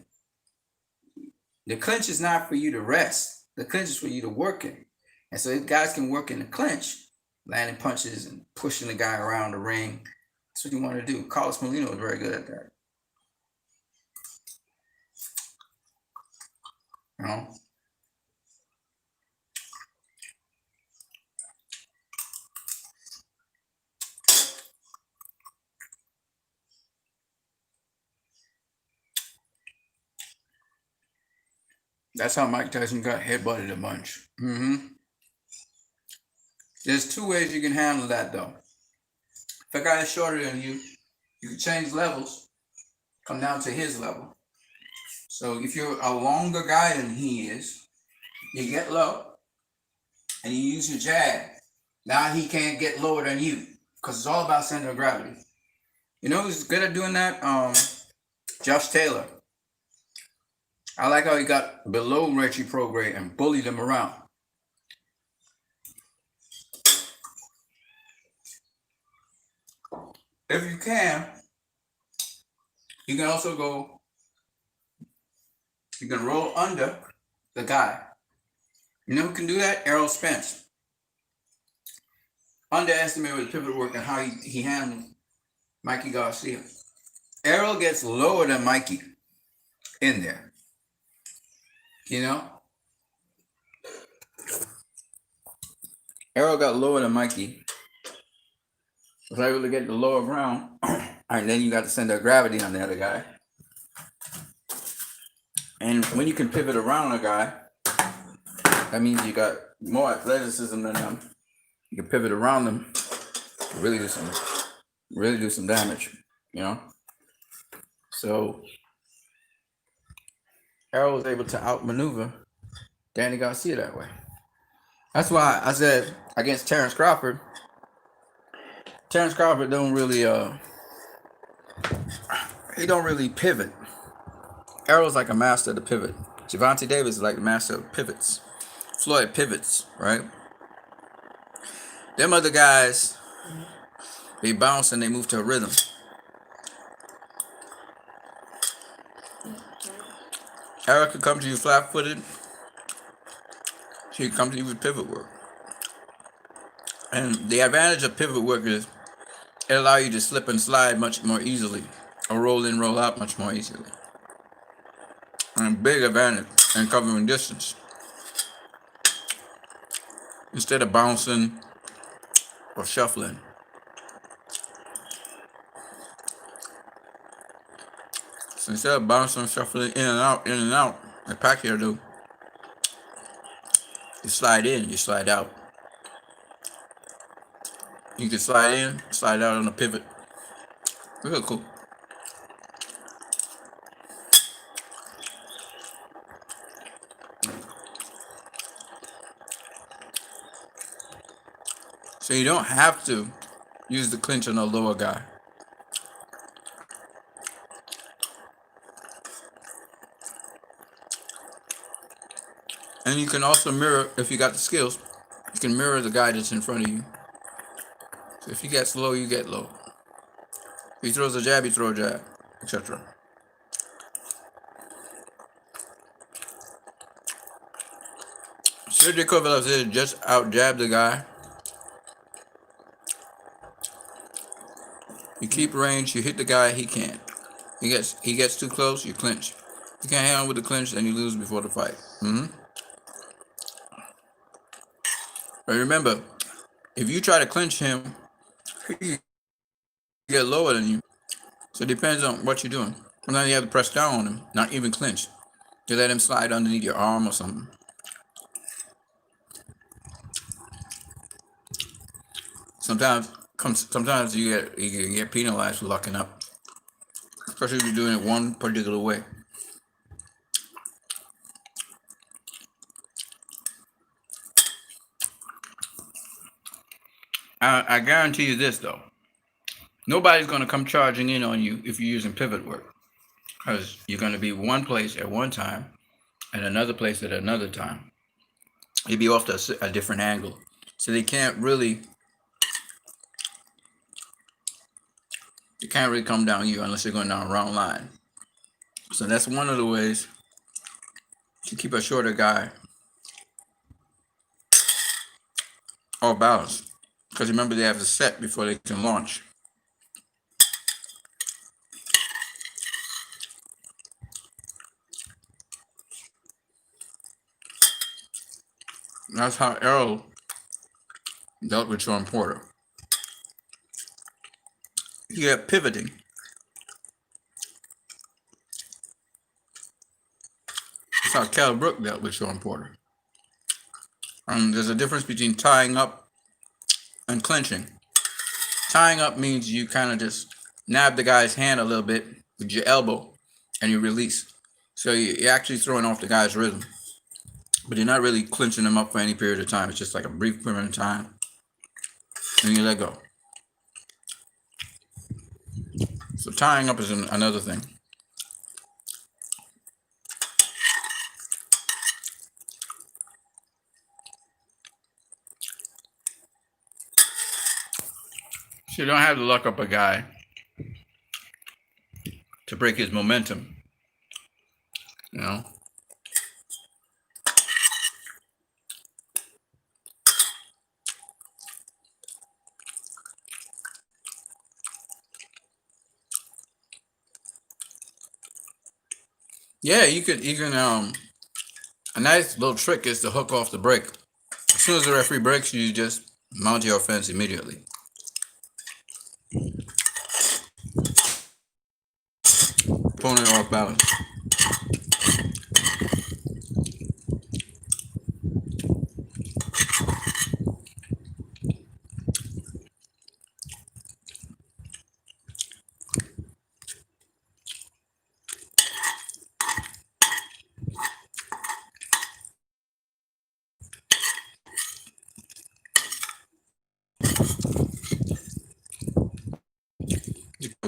The clinch is not for you to rest. The clinch is for you to work in. And so if guys can work in the clinch, landing punches and pushing the guy around the ring, that's what you want to do. Carlos Molino is very good at that. You know? That's how Mike Tyson got headbutted a bunch. There's two ways you can handle that, though. If a guy is shorter than you, you can change levels, come down to his level. So if you're a longer guy than he is, you get low, and you use your jab. Now he can't get lower than you, because it's all about center of gravity. You know who's good at doing that? Josh Taylor. I like how he got below Reggie Prograis and bullied him around. If you can also go, you can roll under the guy. You know who can do that? Errol Spence. Underestimated with pivot work and how he handled Mikey Garcia. Errol gets lower than Mikey in there. You know? Errol got lower than Mikey. Was able to get the lower ground. And then you got the center of gravity on the other guy. And when you can pivot around a guy, that means you got more athleticism than them. You can pivot around them, really do some damage, you know? So Errol was able to outmaneuver Danny Garcia that way. That's why I said against Terrence Crawford don't really he don't really pivot. Errol's like a master of the pivot. Gervonta Davis is like the master of pivots. Floyd pivots, right? Them other guys, they bounce and they move to a rhythm. Errol could come to you flat-footed. She could come to you with pivot work. And the advantage of pivot work is it allows you to slip and slide much more easily, or roll in, roll out much more easily. And a big advantage in covering distance. Instead of bouncing or shuffling. So instead of bouncing, shuffling in and out, like Pacquiao do, you slide in, you slide out. You can slide in, slide out on a pivot. Real cool. So you don't have to use the clinch on a lower guy. And you can also mirror, if you got the skills, you can mirror the guy that's in front of you. So if he gets low, you get low. If he throws a jab, you throw a jab, etc. Sergey Kovalev said just out jab the guy. You keep range, you hit the guy, he can't. He gets too close, you clinch. You can't handle with the clinch, then you lose before the fight. But remember, if you try to clinch him, he get lower than you. So it depends on what you're doing. Sometimes you have to press down on him, not even clinch. To let him slide underneath your arm or something. Sometimes you get penalized for locking up. Especially if you're doing it one particular way. I guarantee you this though. Nobody's going to come charging in on you if you're using pivot work, because you're going to be one place at one time and another place at another time. You'd be off to a different angle. So they can't really come down you unless you're going down a wrong line. So that's one of the ways to keep a shorter guy off balance. Because remember, they have to set before they can launch. That's how Errol dealt with Sean Porter. He kept pivoting. That's how Kell Brook dealt with Sean Porter. There's a difference between tying up and clinching. Tying up means you kind of just nab the guy's hand a little bit with your elbow and you release. So you're actually throwing off the guy's rhythm. But you're not really clinching him up for any period of time. It's just like a brief period of time. And you let go. So tying up is another thing. So you don't have to lock up a guy to break his momentum. You know? Yeah, you can a nice little trick is to hook off the break. As soon as the referee breaks, you just mount your offense immediately. Opponent off balance.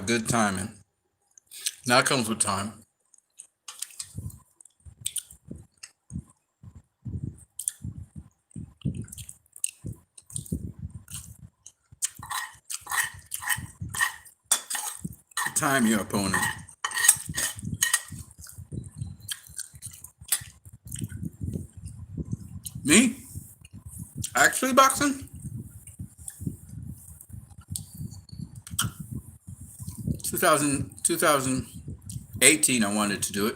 Good timing. Now it comes with time. Time your opponent. Me? Actually boxing? 2018 I wanted to do it.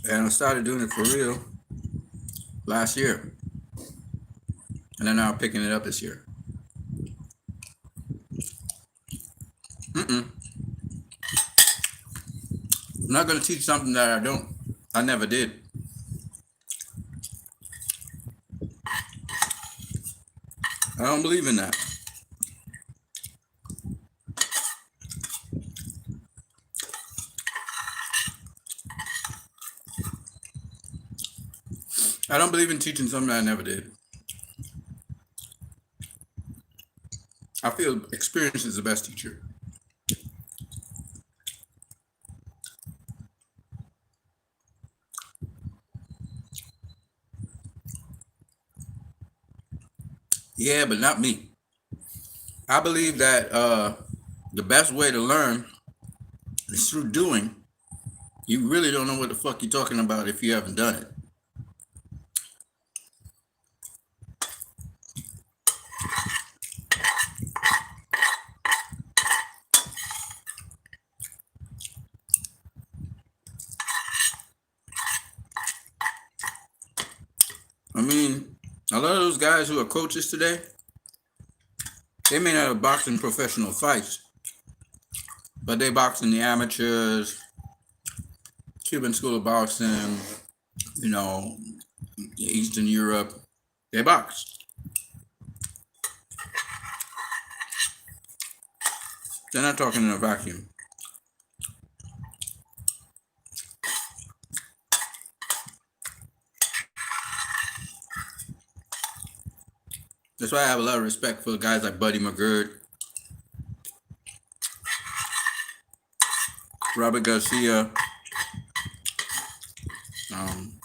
And I started doing it for real last year. And then I'm picking it up this year. I'm not going to teach something that I never did. I don't believe in that. I don't believe in teaching something I never did. I feel experience is the best teacher. Yeah, but not me. I believe that the best way to learn is through doing. You really don't know what the fuck you're talking about if you haven't done it. I mean, a lot of those guys who are coaches today, they may not have boxed in professional fights, but they box in the amateurs, Cuban School of Boxing, Eastern Europe. They box. They're not talking in a vacuum. That's why I have a lot of respect for guys like Buddy McGirt, Robert Garcia, um,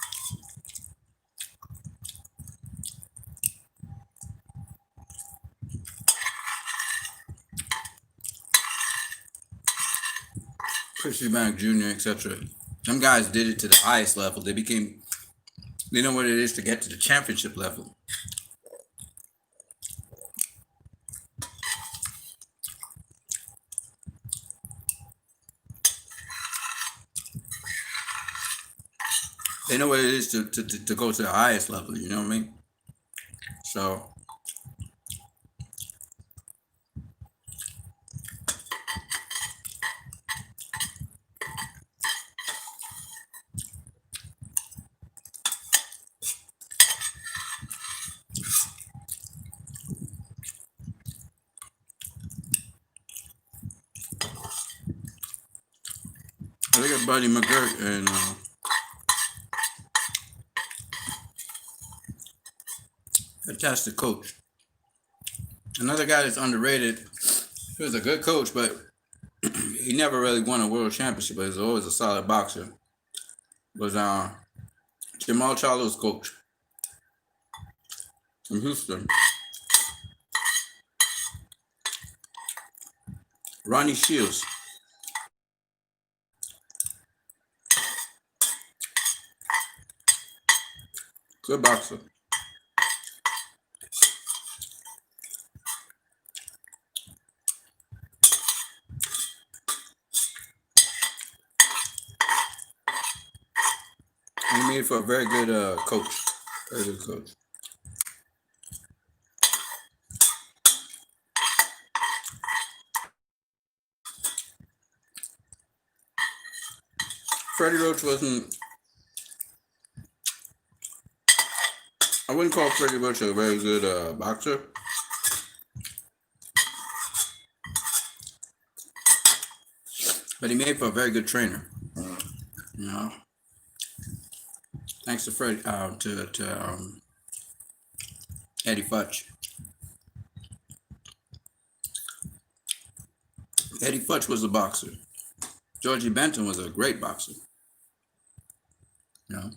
Chris Eubank Jr., etc. Some guys did it to the highest level. They know what it is to get to the championship level. They know what it is to go to the highest level, you know what I mean? So, I look at Buddy McGirt and fantastic coach. Another guy that's underrated. He was a good coach, but he never really won a world championship. But he was always a solid boxer. Was Jamal Charlo's coach from Houston. Ronnie Shields. Good boxer. He made for a very good coach. Very good coach. Freddie Roach wasn't. I wouldn't call Freddie Roach a very good boxer. But he made for a very good trainer. You know. Thanks to Freddie, to Eddie Futch. Eddie Futch was a boxer. Georgie Benton was a great boxer. You know.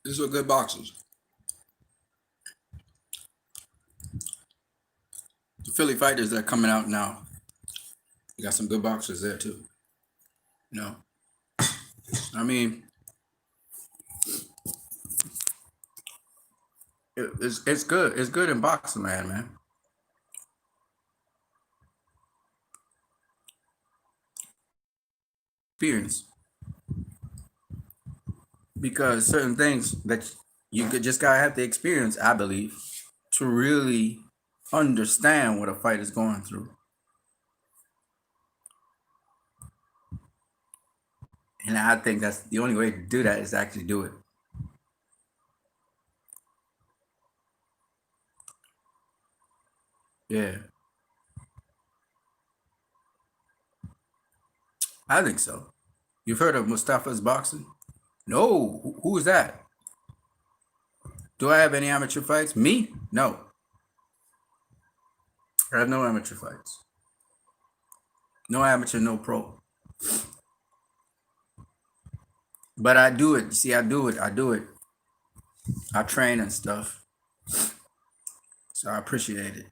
These were good boxers. The Philly fighters that are coming out now, you got some good boxers there too. You know, I mean, it's good. It's good in boxing, man. Experience, because certain things that you could just gotta have the experience, I believe, to really understand what a fight is going through. And I think that's the only way to do that is to actually do it. Yeah, I think so. You've heard of Mustafa's boxing? No. Who is that? Do I have any amateur fights? Me? No. I have no amateur fights. No amateur, no pro. But I do it. See, I do it. I train and stuff. So I appreciate it.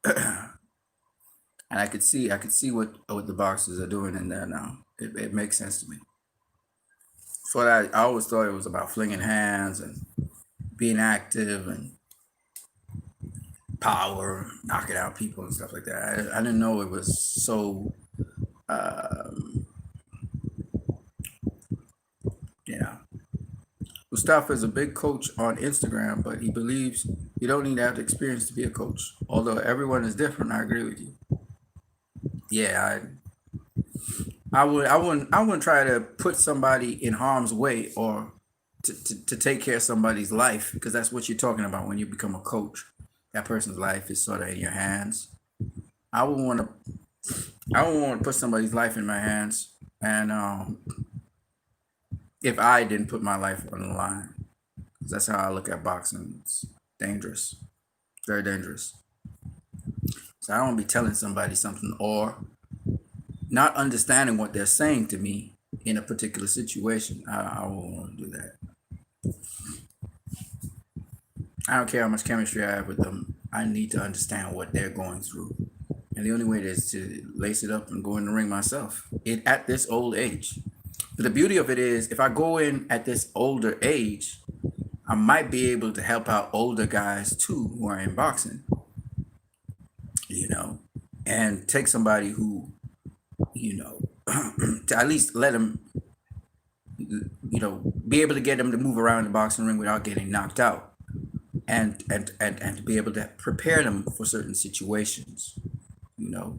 And I could see what the boxers are doing in there now. It makes sense to me. So I always thought it was about flinging hands and being active and power, knocking out people and stuff like that. I didn't know it was so, you know. Mustafa is a big coach on Instagram, but he believes you don't need to have the experience to be a coach. Although everyone is different, I agree with you. Yeah, I wouldn't try to put somebody in harm's way or to take care of somebody's life, because that's what you're talking about when you become a coach. That person's life is sort of in your hands. I wouldn't want to put somebody's life in my hands and if I didn't put my life on the line. That's how I look at boxing. It's dangerous, very dangerous. So I don't be telling somebody something or not understanding what they're saying to me in a particular situation. I won't want to do that. I don't care how much chemistry I have with them. I need to understand what they're going through. And the only way is to lace it up and go in the ring myself. At this old age. But the beauty of it is, if I go in at this older age, I might be able to help out older guys too who are in boxing, you know, and take somebody who, you know, to at least let them, you know, be able to get them to move around the boxing ring without getting knocked out, and to be able to prepare them for certain situations, you know.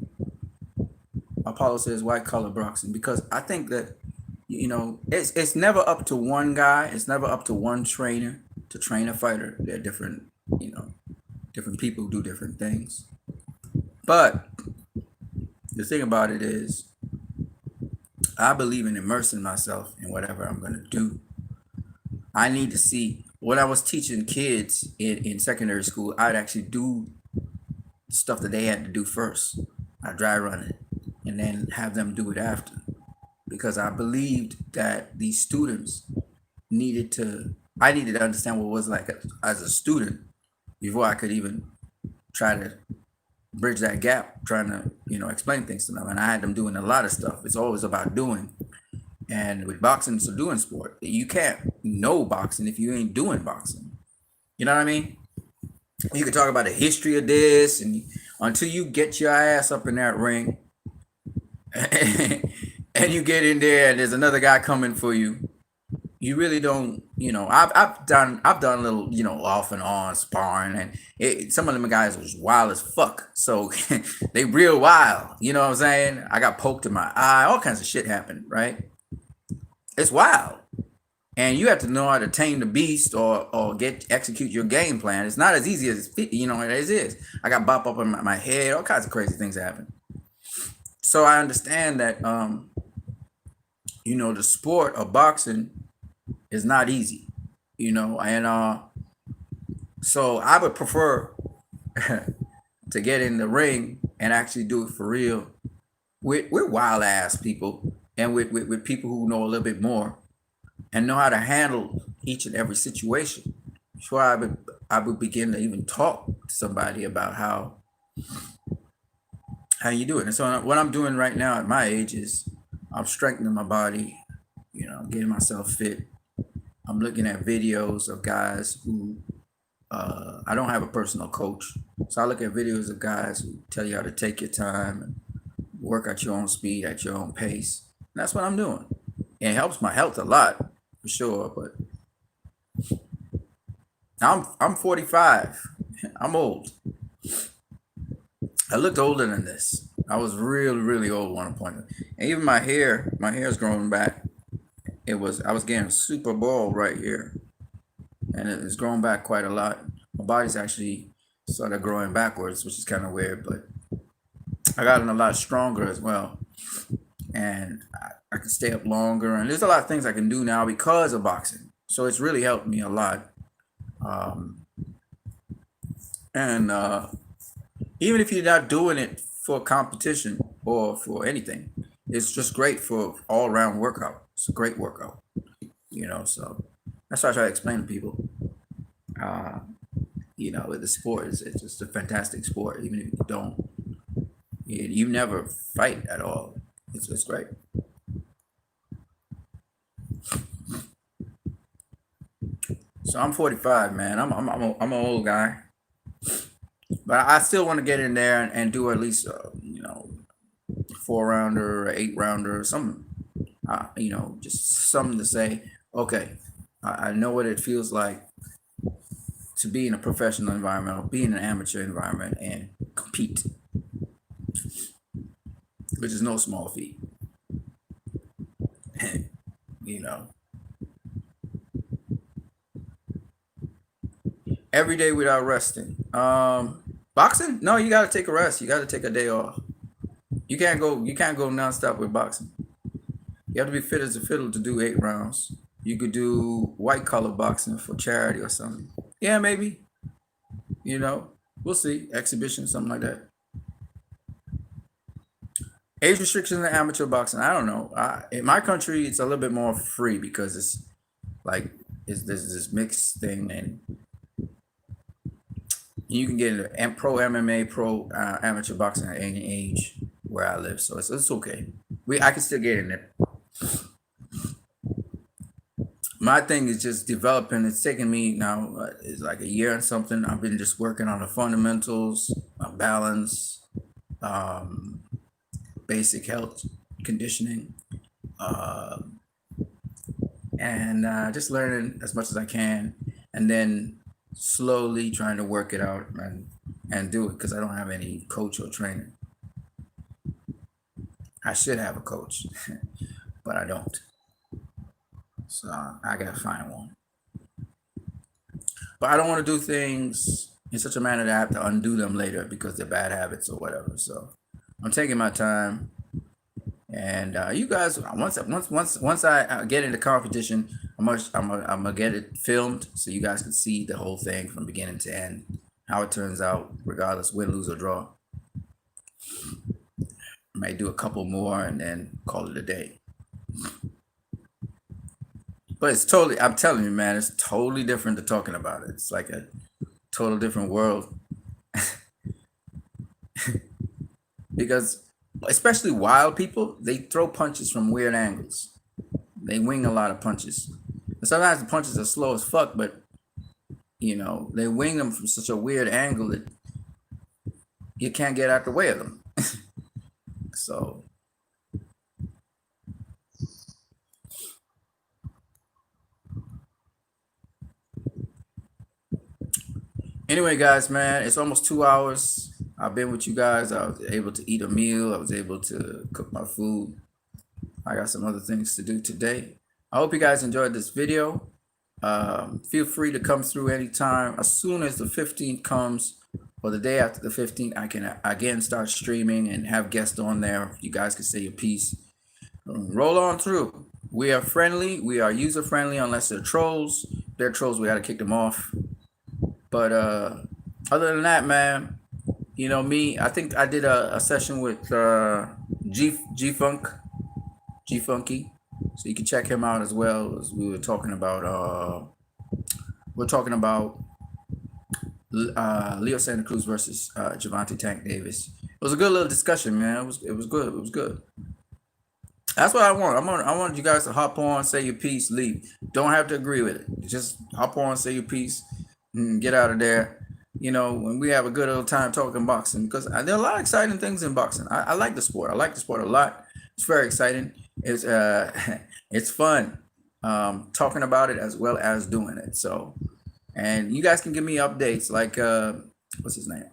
Apollo says white collar boxing because I think that, you know, it's never up to one guy. It's never up to one trainer to train a fighter. They're different, you know, different people do different things. But the thing about it is, I believe in immersing myself in whatever I'm going to do. I need to see. When I was teaching kids in secondary school, I'd actually do stuff that they had to do first. I dry run it and then have them do it after. Because I believed that these students I needed to understand what it was like as a student before I could even try to bridge that gap, trying to, you know, explain things to them. And I had them doing a lot of stuff. It's always about doing. And with boxing, it's a doing sport. You can't know boxing if you ain't doing boxing. You know what I mean? You can talk about the history of this, and until you get your ass up in that ring, and you get in there, and there's another guy coming for you, you really don't. You know, I've done a little, you know, off and on sparring, and some of them guys was wild as fuck. So they real wild. You know what I'm saying? I got poked in my eye. All kinds of shit happened. Right? It's wild. And you have to know how to tame the beast or execute your game plan. It's not as easy as you know as it is. I got bop up in my head. All kinds of crazy things happen. So I understand that you know, the sport of boxing is not easy. You know, and so I would prefer to get in the ring and actually do it for real with wild ass people and with people who know a little bit more and know how to handle each and every situation. Before I would begin to even talk to somebody about how you do it. And so what I'm doing right now at my age is I'm strengthening my body, you know, getting myself fit. I'm looking at videos of guys who I don't have a personal coach. So I look at videos of guys who tell you how to take your time and work at your own speed, at your own pace. And that's what I'm doing. And it helps my health a lot, for sure. But I'm 45. I'm old. I looked older than this. I was really, really old at one point. And even my hair's growing back. I was getting super bald right here. And it's grown back quite a lot. My body's actually started growing backwards, which is kind of weird, but I gotten a lot stronger as well. And I can stay up longer. And there's a lot of things I can do now because of boxing. So it's really helped me a lot. And even if you're not doing it for competition or for anything, it's just great for all-around workout. It's a great workout, you know. So that's why I try to explain to people. You know, the sport it's just a fantastic sport. Even if you don't, you never fight at all. It's great. So I'm 45, man. I'm an old guy. But I still want to get in there and do at least, you know, 4-rounder or 8-rounder or something. You know, just something to say, okay, I know what it feels like to be in a professional environment or be in an amateur environment and compete, which is no small feat. You know, every day without resting. Boxing? No, you got to take a rest. You got to take a day off. You can't go nonstop with boxing. You have to be fit as a fiddle to do 8 rounds. You could do white collar boxing for charity or something. Yeah, maybe. You know, we'll see. Exhibition, something like that. Age restrictions in amateur boxing. I don't know. In my country, it's a little bit more free because it's like there's this mixed thing, and you can get into pro MMA, pro amateur boxing at any age where I live, so it's okay. I can still get in there. My thing is just developing. It's taking me now. It's like a year and something. I've been just working on the fundamentals, balance, basic health conditioning, and just learning as much as I can, and then slowly trying to work it out and do it because I don't have any coach or trainer. I should have a coach, but I don't. So I gotta find one. But I don't want to do things in such a manner that I have to undo them later because they're bad habits or whatever. So I'm taking my time. And you guys, once I get into competition, I'm gonna get it filmed so you guys can see the whole thing from beginning to end, how it turns out, regardless win, lose or draw. I might do a couple more and then call it a day. But it's totally, I'm telling you, man, it's totally different to talking about it. It's like a total different world. Because especially wild people, they throw punches from weird angles. They wing a lot of punches. And sometimes the punches are slow as fuck, but you know, they wing them from such a weird angle that you can't get out the way of them. So anyway, guys, man, it's almost 2 hours. I've been with you guys. I was able to eat a meal. I was able to cook my food. I got some other things to do today. I hope you guys enjoyed this video. Feel free to come through anytime. As soon as the 15th comes, or the day after the 15th, I can again start streaming and have guests on there. You guys can say your piece. Roll on through. We are friendly. We are user friendly unless they're trolls. If they're trolls, we got to kick them off. But other than that, man, you know me. I think I did a session with G-Funky, so you can check him out as well. As we were talking about, Leo Santa Cruz versus Gervonta Tank Davis. It was a good little discussion, man. It was good. It was good. That's what I want. I want you guys to hop on, say your piece, leave. Don't have to agree with it. Just hop on, say your piece, and get out of there. You know, when we have a good old time talking boxing, because there are a lot of exciting things in boxing. I like the sport. I like the sport a lot. It's very exciting. It's it's fun talking about it as well as doing it. So, and you guys can give me updates like what's his name?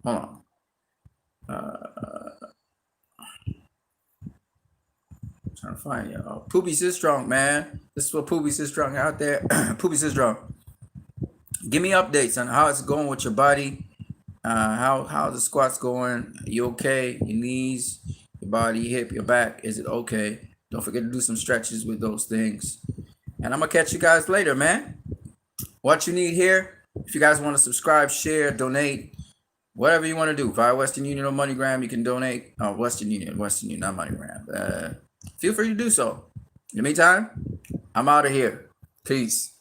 Hold on. Trying to find you. Poopy Sistrong, man. This is what Poopy Sistrong out there. Poopy Sistrong. Give me updates on how it's going with your body. How the squats going? You okay? Your knees, your body, your hip, your back. Is it okay? Don't forget to do some stretches with those things. And I'm gonna catch you guys later, man. What you need here? If you guys want to subscribe, share, donate, whatever you want to do, via Western Union or MoneyGram, you can donate. Western Union, not MoneyGram. Feel free to do so. In the meantime, I'm out of here. Peace.